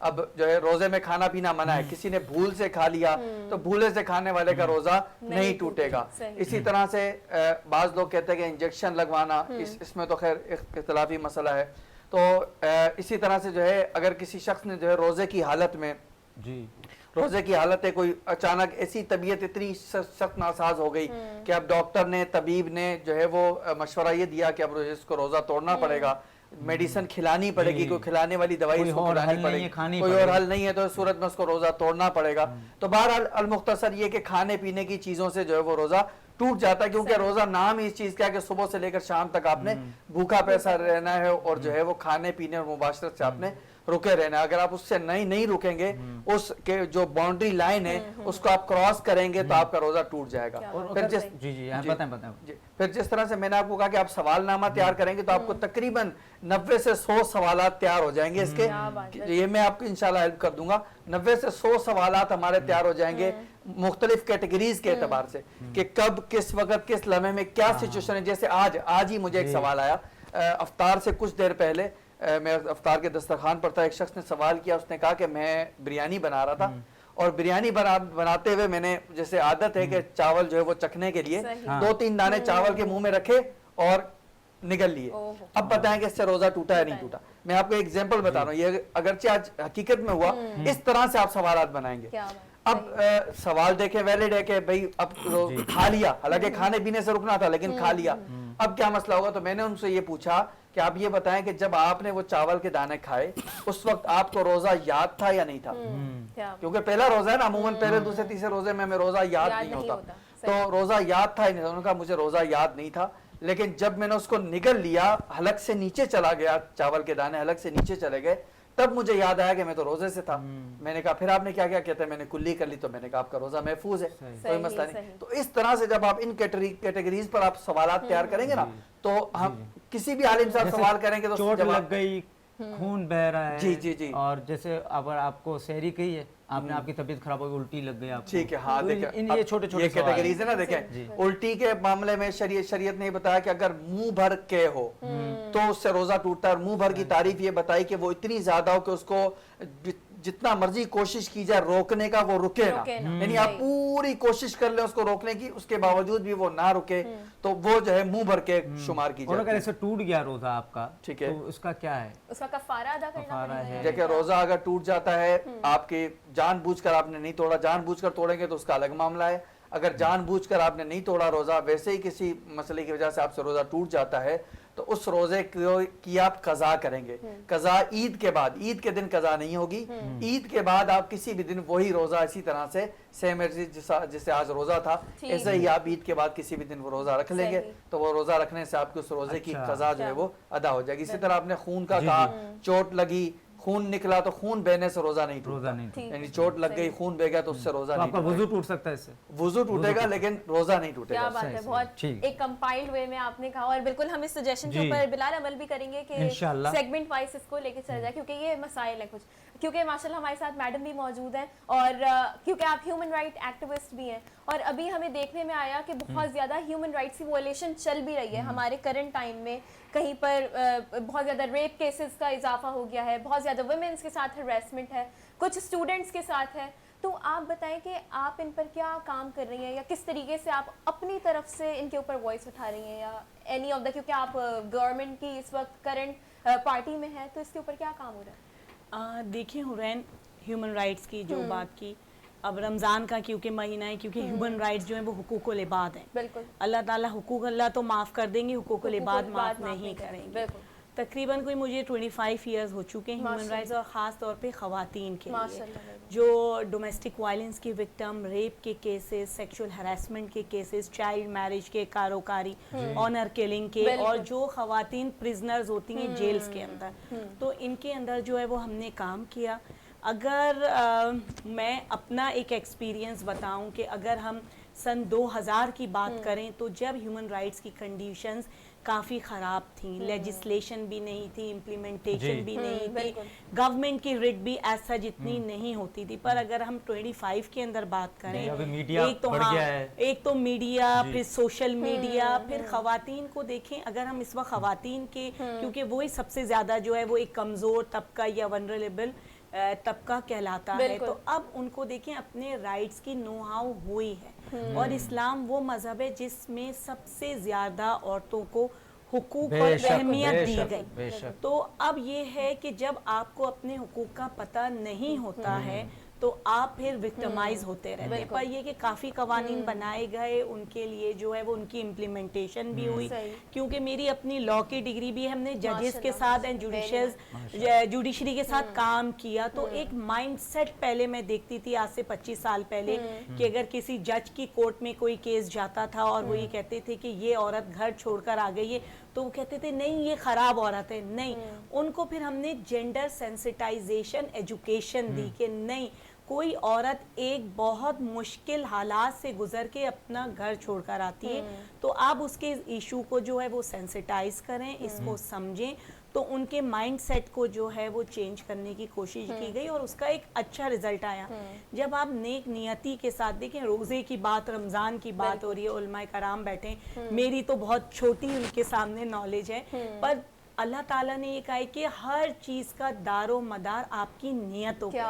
اب جو ہے روزے میں کھانا پینا منع ہے, کسی نے بھول سے کھا لیا تو بھولے سے کھانے والے کا روزہ نہیں ٹوٹے گا. اسی طرح سے بعض لوگ کہتے ہیں کہ انجیکشن لگوانا, اس میں تو خیر اختلافی مسئلہ ہے. تو اسی طرح سے جو ہے اگر کسی شخص نے جو ہے روزے کی حالت میں روزے کی حالت ہے, کوئی اچانک ایسی طبیعت اتنی سخت ناساز ہو گئی کہ اب ڈاکٹر نے, طبیب نے جو ہے وہ مشورہ یہ دیا کہ اب اس کو روزہ توڑنا پڑے گا, میڈیسن کھلانی پڑے گی, کوئی کھلانے والی دوائی اس کو کھلانی پڑے گی, کوئی اور حل نہیں ہے, تو اس صورت میں اس کو روزہ توڑنا پڑے گا. تو بہرحال المختصر یہ کہ کھانے پینے کی چیزوں سے جو ہے وہ روزہ ٹوٹ جاتا ہے, کیونکہ روزہ نام ہی اس چیز کا ہے کہ صبح سے لے کر شام تک آپ نے بھوکا پیسہ رہنا ہے اور جو ہے وہ کھانے پینے اور مباشرت سے آپ نے رکے رہنا ہے. اگر آپ اس سے نہیں رکیں گے, اس کے جو باؤنڈری لائن ہے اس کو آپ کراس کریں گے تو آپ کا روزہ ٹوٹ جائے گا. پھر جس طرح سے میں نے آپ کو کہا کہ آپ سوال نامہ تیار کریں گے تو آپ کو تقریباً 90 سے 100 سوالات تیار ہو جائیں گے. اس کے یہ میں آپ کو انشاءاللہ ہیلپ کر دوں گا. 90 سے 100 سوالات ہمارے تیار ہو جائیں گے مختلف کیٹیگریز کے اعتبار سے, کہ کب, کس وقت, کس لمحے میں کیا سچویشن ہے. جیسے آج ہی مجھے ایک سوال آیا افطار سے کچھ دیر پہلے, میں افطار کے دسترخوان پر تھا, ایک شخص نے سوال کیا, اس نے کہا کہ میں بریانی بنا رہا تھا اور بریانی بناتے ہوئے میں نے, جیسے عادت ہے کہ چاول جو ہے وہ چکھنے کے لیے 2-3 دانے چاول کے منہ میں رکھے اور نگل لیے. اب بتائیں کہ اس سے روزہ ٹوٹا یا نہیں ٹوٹا. میں آپ کو ایک ایگزامپل بتا رہا ہوں, یہ اگرچہ آج حقیقت میں ہوا, اس طرح سے آپ سوالات بنائیں گے. اب سوال دیکھیں ویلڈ ہے کہ بھئی اب کھا لیا, حالانکہ کھانے پینے سے رکنا تھا لیکن کھا لیا, اب کیا مسئلہ ہوگا. تو میں نے ان سے یہ پوچھا کہ آپ یہ بتائیں کہ جب آپ نے وہ چاول کے دانے کھائے اس وقت آپ کو روزہ یاد تھا یا نہیں تھا, کیونکہ پہلا روزہ ہے نا, عموماً پہلے دوسرے تیسرے روزے میں ہمیں روزہ یاد نہیں ہوتا. تو روزہ یاد تھا یا نہیں تھا. انہوں نے کہا مجھے روزہ یاد نہیں تھا, لیکن جب میں نے اس کو نگل لیا, حلق سے نیچے چلا گیا, چاول کے دانے حلق سے نیچے چلے گئے, تب مجھے یاد آیا کہ میں تو روزے سے تھا. میں نے کہا پھر آپ نے کیا کہتے ہیں, میں نے کلی کر لی. تو میں نے کہا آپ کا روزہ محفوظ ہے, کوئی مسئلہ نہیں. تو اس طرح سے جب آپ ان کیٹیگریز پر آپ سوالات تیار کریں گے نا, تو ہم کسی بھی عالم سے سوال کریں گے تو چوٹ لگ گئی, خون بہ رہا ہے, جی, اور جیسے اگر آپ کو سحری کہی ہے, آپ نے, آپ کی طبیعت خراب ہوگی, الٹی لگ گئی آپ کو, ٹھیک ہے, ہاں دیکھیں یہ چھوٹے چھوٹے کیٹیگریز ہے نا. دیکھیں الٹی کے معاملے میں شریعت نے بتایا کہ اگر منہ بھر کے ہو تو اس سے روزہ ٹوٹتا ہے, اور منہ بھر کی تعریف یہ بتائی کہ وہ اتنی زیادہ ہو کہ اس کو جتنا مرضی کوشش کی جائے روکنے کا وہ رکے نا, یعنی آپ پوری کوشش کر لیں اس کو روکنے کی, اس کے باوجود بھی وہ نہ رکے, تو وہ جو ہے منہ بھر کے شمار کی جائے. اگر ایسے ٹوٹ گیا روزہ آپ کا, ٹھیک ہے, تو اس کا کیا ہے, اس کا کفارہ ادا کرنا ہے. دیکھیں روزہ اگر ٹوٹ جاتا ہے, آپ کی جان بوجھ کر آپ نے نہیں توڑا, جان بوجھ کر توڑیں گے تو اس کا الگ معاملہ ہے. اگر جان بوجھ کر آپ نے نہیں توڑا روزہ, ویسے ہی کسی مسئلے کی وجہ سے آپ سے روزہ ٹوٹ جاتا ہے, تو اس روزے کی آپ قضا کریں گے. قضا عید کے بعد, عید کے دن قضا نہیں ہوگی, عید کے بعد آپ کسی بھی دن وہی روزہ اسی طرح سے سیم جسے آج روزہ تھا ایسے ہی آپ عید کے بعد کسی بھی دن وہ روزہ رکھ لیں گے, تو وہ روزہ رکھنے سے آپ کے اس روزے کی قضا جو ہے وہ ادا ہو جائے گی. اسی طرح آپ نے خون کا کہا, چوٹ لگی, خون نکلا, تو خون بہنے سے روزہ نہیں ٹوٹتا, یعنی چوٹ لگ گئی, خون بہ گیا تو اس سے روزہ نہیں. آپ کا وضو ٹوٹ سکتا ہے, اس سے وضو ٹوٹے گا لیکن روزہ نہیں ٹوٹے گا. کیا بات ہے, بہت ایک کمپائلڈ وے میں آپ نے کہا, اور بالکل ہم اس سجیشن کے اوپر بلال عمل بھی کریں گے کہ سیگمنٹ وائز اس کو لے کے چل جائے, کیونکہ یہ مسائل ہیں کچھ, کیونکہ ماشاءاللہ ہمارے ساتھ میڈم بھی موجود ہیں, اور کیونکہ آپ ہیومن رائٹ ایکٹیوسٹ بھی ہیں, اور ابھی ہمیں دیکھنے میں آیا کہ بہت زیادہ ہیومن رائٹس کی وائلیشن چل بھی رہی ہے ہمارے کرنٹ ٹائم میں. کہیں پر بہت زیادہ ریپ کیسز کا اضافہ ہو گیا ہے, بہت زیادہ ویمنس کے ساتھ ہراسمنٹ ہے, کچھ اسٹوڈنٹس کے ساتھ ہے. تو آپ بتائیں کہ آپ ان پر کیا کام کر رہی ہیں, یا کس طریقے سے آپ اپنی طرف سے ان کے اوپر وائس اٹھا رہی ہیں, یا اینی آف دا, کیونکہ آپ گورنمنٹ کی اس وقت کرنٹ پارٹی میں ہیں, تو اس کے اوپر کیا کام ہو رہا ہے؟ دیکھیں حورین, ہیومن رائٹس کی جو بات کی, اب رمضان کا کیونکہ مہینہ ہے, کیونکہ ہیومن رائٹس جو ہیں وہ حقوق العباد ہیں. بالکل, اللہ تعالیٰ حقوق اللہ تو معاف کر دیں گے, حقوق العباد معاف نہیں کریں گے. تقریباً کوئی مجھے 25 ایئرز ہو چکے ہیں ہیومن رائٹس, اور خاص طور پہ خواتین کے لیے جو ڈومیسٹک وائلنس کی وکٹم, ریپ کے کیسز, سیکشول ہراسمنٹ کے کیسز, چائلڈ میرج کے, کاروکاری, آنر کلنگ کے, اور جو خواتین پرزنرز ہوتی ہیں جیلز کے اندر, تو ان کے اندر جو ہے وہ ہم نے کام کیا. اگر میں اپنا ایک ایکسپیرینس بتاؤں کہ اگر ہم سن 2000 کی بات کریں تو جب ہیومن رائٹس کی کنڈیشنز کافی خراب تھیں, لیجسلیشن بھی نہیں تھی, امپلیمنٹیشن بھی نہیں تھی, گورنمنٹ کی ریٹ بھی ایسا جتنی نہیں ہوتی تھی. پر اگر ہم 25 کے اندر بات کریں, ایک تو میڈیا, پھر سوشل میڈیا, پھر خواتین کو دیکھیں. اگر ہم اس وقت خواتین کے, کیونکہ وہی سب سے زیادہ جو ہے وہ ایک کمزور طبقہ یا ونرلیبل طبقہ کہلاتا ہے, تو اب ان کو دیکھیں اپنے رائٹس کی نوحاؤ ہوئی ہے, اور اسلام وہ مذہب ہے جس میں سب سے زیادہ عورتوں کو حقوق اور اہمیت دی گئی. تو اب یہ ہے کہ جب آپ کو اپنے حقوق کا پتہ نہیں ہوتا ہے تو آپ پھر وکٹمائز ہوتے رہتے ہیں. پر یہ کہ کافی قوانین بنائے گئے, ان کے لیے جو ہے وہ ان کی امپلیمنٹیشن بھی ہوئی, کیونکہ میری اپنی لاء کی ڈگری بھی ہے, ہم نے ججز کے ساتھ اینڈ جوڈیشری کے ساتھ کام کیا. تو ایک مائنڈ سیٹ پہلے میں دیکھتی تھی آج سے 25 سال پہلے کہ اگر کسی جج کی کورٹ میں کوئی کیس جاتا تھا اور وہ یہ کہتے تھے کہ یہ عورت گھر چھوڑ کر آ گئی ہے, تو وہ کہتے تھے نہیں یہ خراب عورت ہے. نہیں, ان کو پھر ہم نے جینڈر سینسٹائزیشن ایجوکیشن دی کہ نہیں, کوئی عورت ایک بہت مشکل حالات سے گزر کے اپنا گھر چھوڑ کر آتی ہے, تو آپ اس کے ایشو کو جو ہے وہ سینسٹائز کریں, اس کو سمجھیں. تو ان کے مائنڈ سیٹ کو جو ہے وہ چینج کرنے کی کوشش کی گئی, اور اس کا ایک اچھا رزلٹ آیا. جب آپ نیک نیتی کے ساتھ دیکھیں, روزے کی بات, رمضان کی بات ہو رہی ہے, علماء کرام بیٹھے, میری تو بہت چھوٹی ان کے سامنے نالج ہے, پر اللہ تعالیٰ نے یہ کہا ہے کہ ہر چیز کا دار و مدار آپ کی نیتوں پہ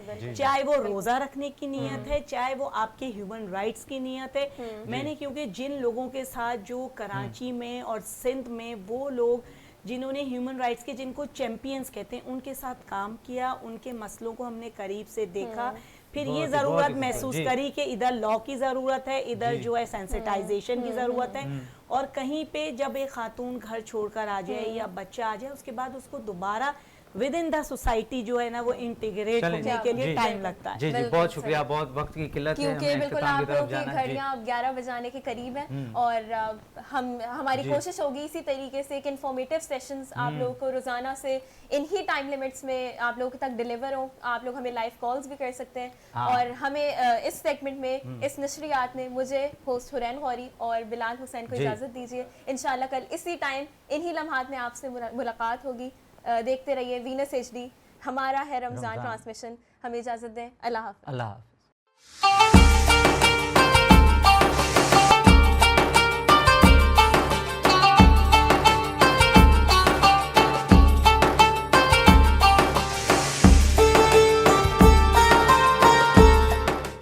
ہے, چاہے وہ روزہ رکھنے کی نیت ہے, چاہے وہ آپ کے ہیومن رائٹس کی نیت ہے. میں نے کیونکہ جن لوگوں کے ساتھ جو کراچی میں اور سندھ میں وہ لوگ جنہوں نے ہیومن رائٹس کے, جن کو چیمپئنز کہتے ہیں, ان کے ساتھ کام کیا, ان کے مسئلوں کو ہم نے قریب سے دیکھا, پھر یہ ضرورت محسوس کری کہ ادھر لاء کی ضرورت ہے, ادھر جو ہے سینسٹائزیشن کی ضرورت ہے, اور کہیں پہ جب ایک خاتون گھر چھوڑ کر آ جائے یا بچہ آ جائے, اس کے بعد اس کو دوبارہ ود ان دا سوسائٹی جو ہے نا وہ انٹیگریٹ ہونے کے لیے ٹائم لگتا ہے. جی جی بہت شکریہ, بہت وقت کی قلت ہے, کیونکہ بالکل آپ لوگوں کی گھڑیاں اب 11 بجانے کے قریب ہیں, اور ہماری کوشش ہوگی اسی طریقے سے کہ انفارمیٹیو سیشنز آپ لوگوں کو روزانہ سے انہی ٹائم لیمٹس میں آپ لوگوں تک ڈیلیور ہوں. آپ لوگ ہمیں لائیو کالز بھی کر سکتے ہیں, اور ہمیں اس سیگمنٹ میں, اس نشریات میں مجھے ہوسٹ حورین غوری اور بلال حسین کو اجازت دیجیے. انشاءاللہ کل اسی ٹائم انہی لمحات میں آپ سے ملاقات ہوگی. دیکھتے رہیے وینس HD, ہمارا ہے رمضان ٹرانسمیشن. ہمیں اجازت دیں, اللہ حافظ. اللہ حافظ.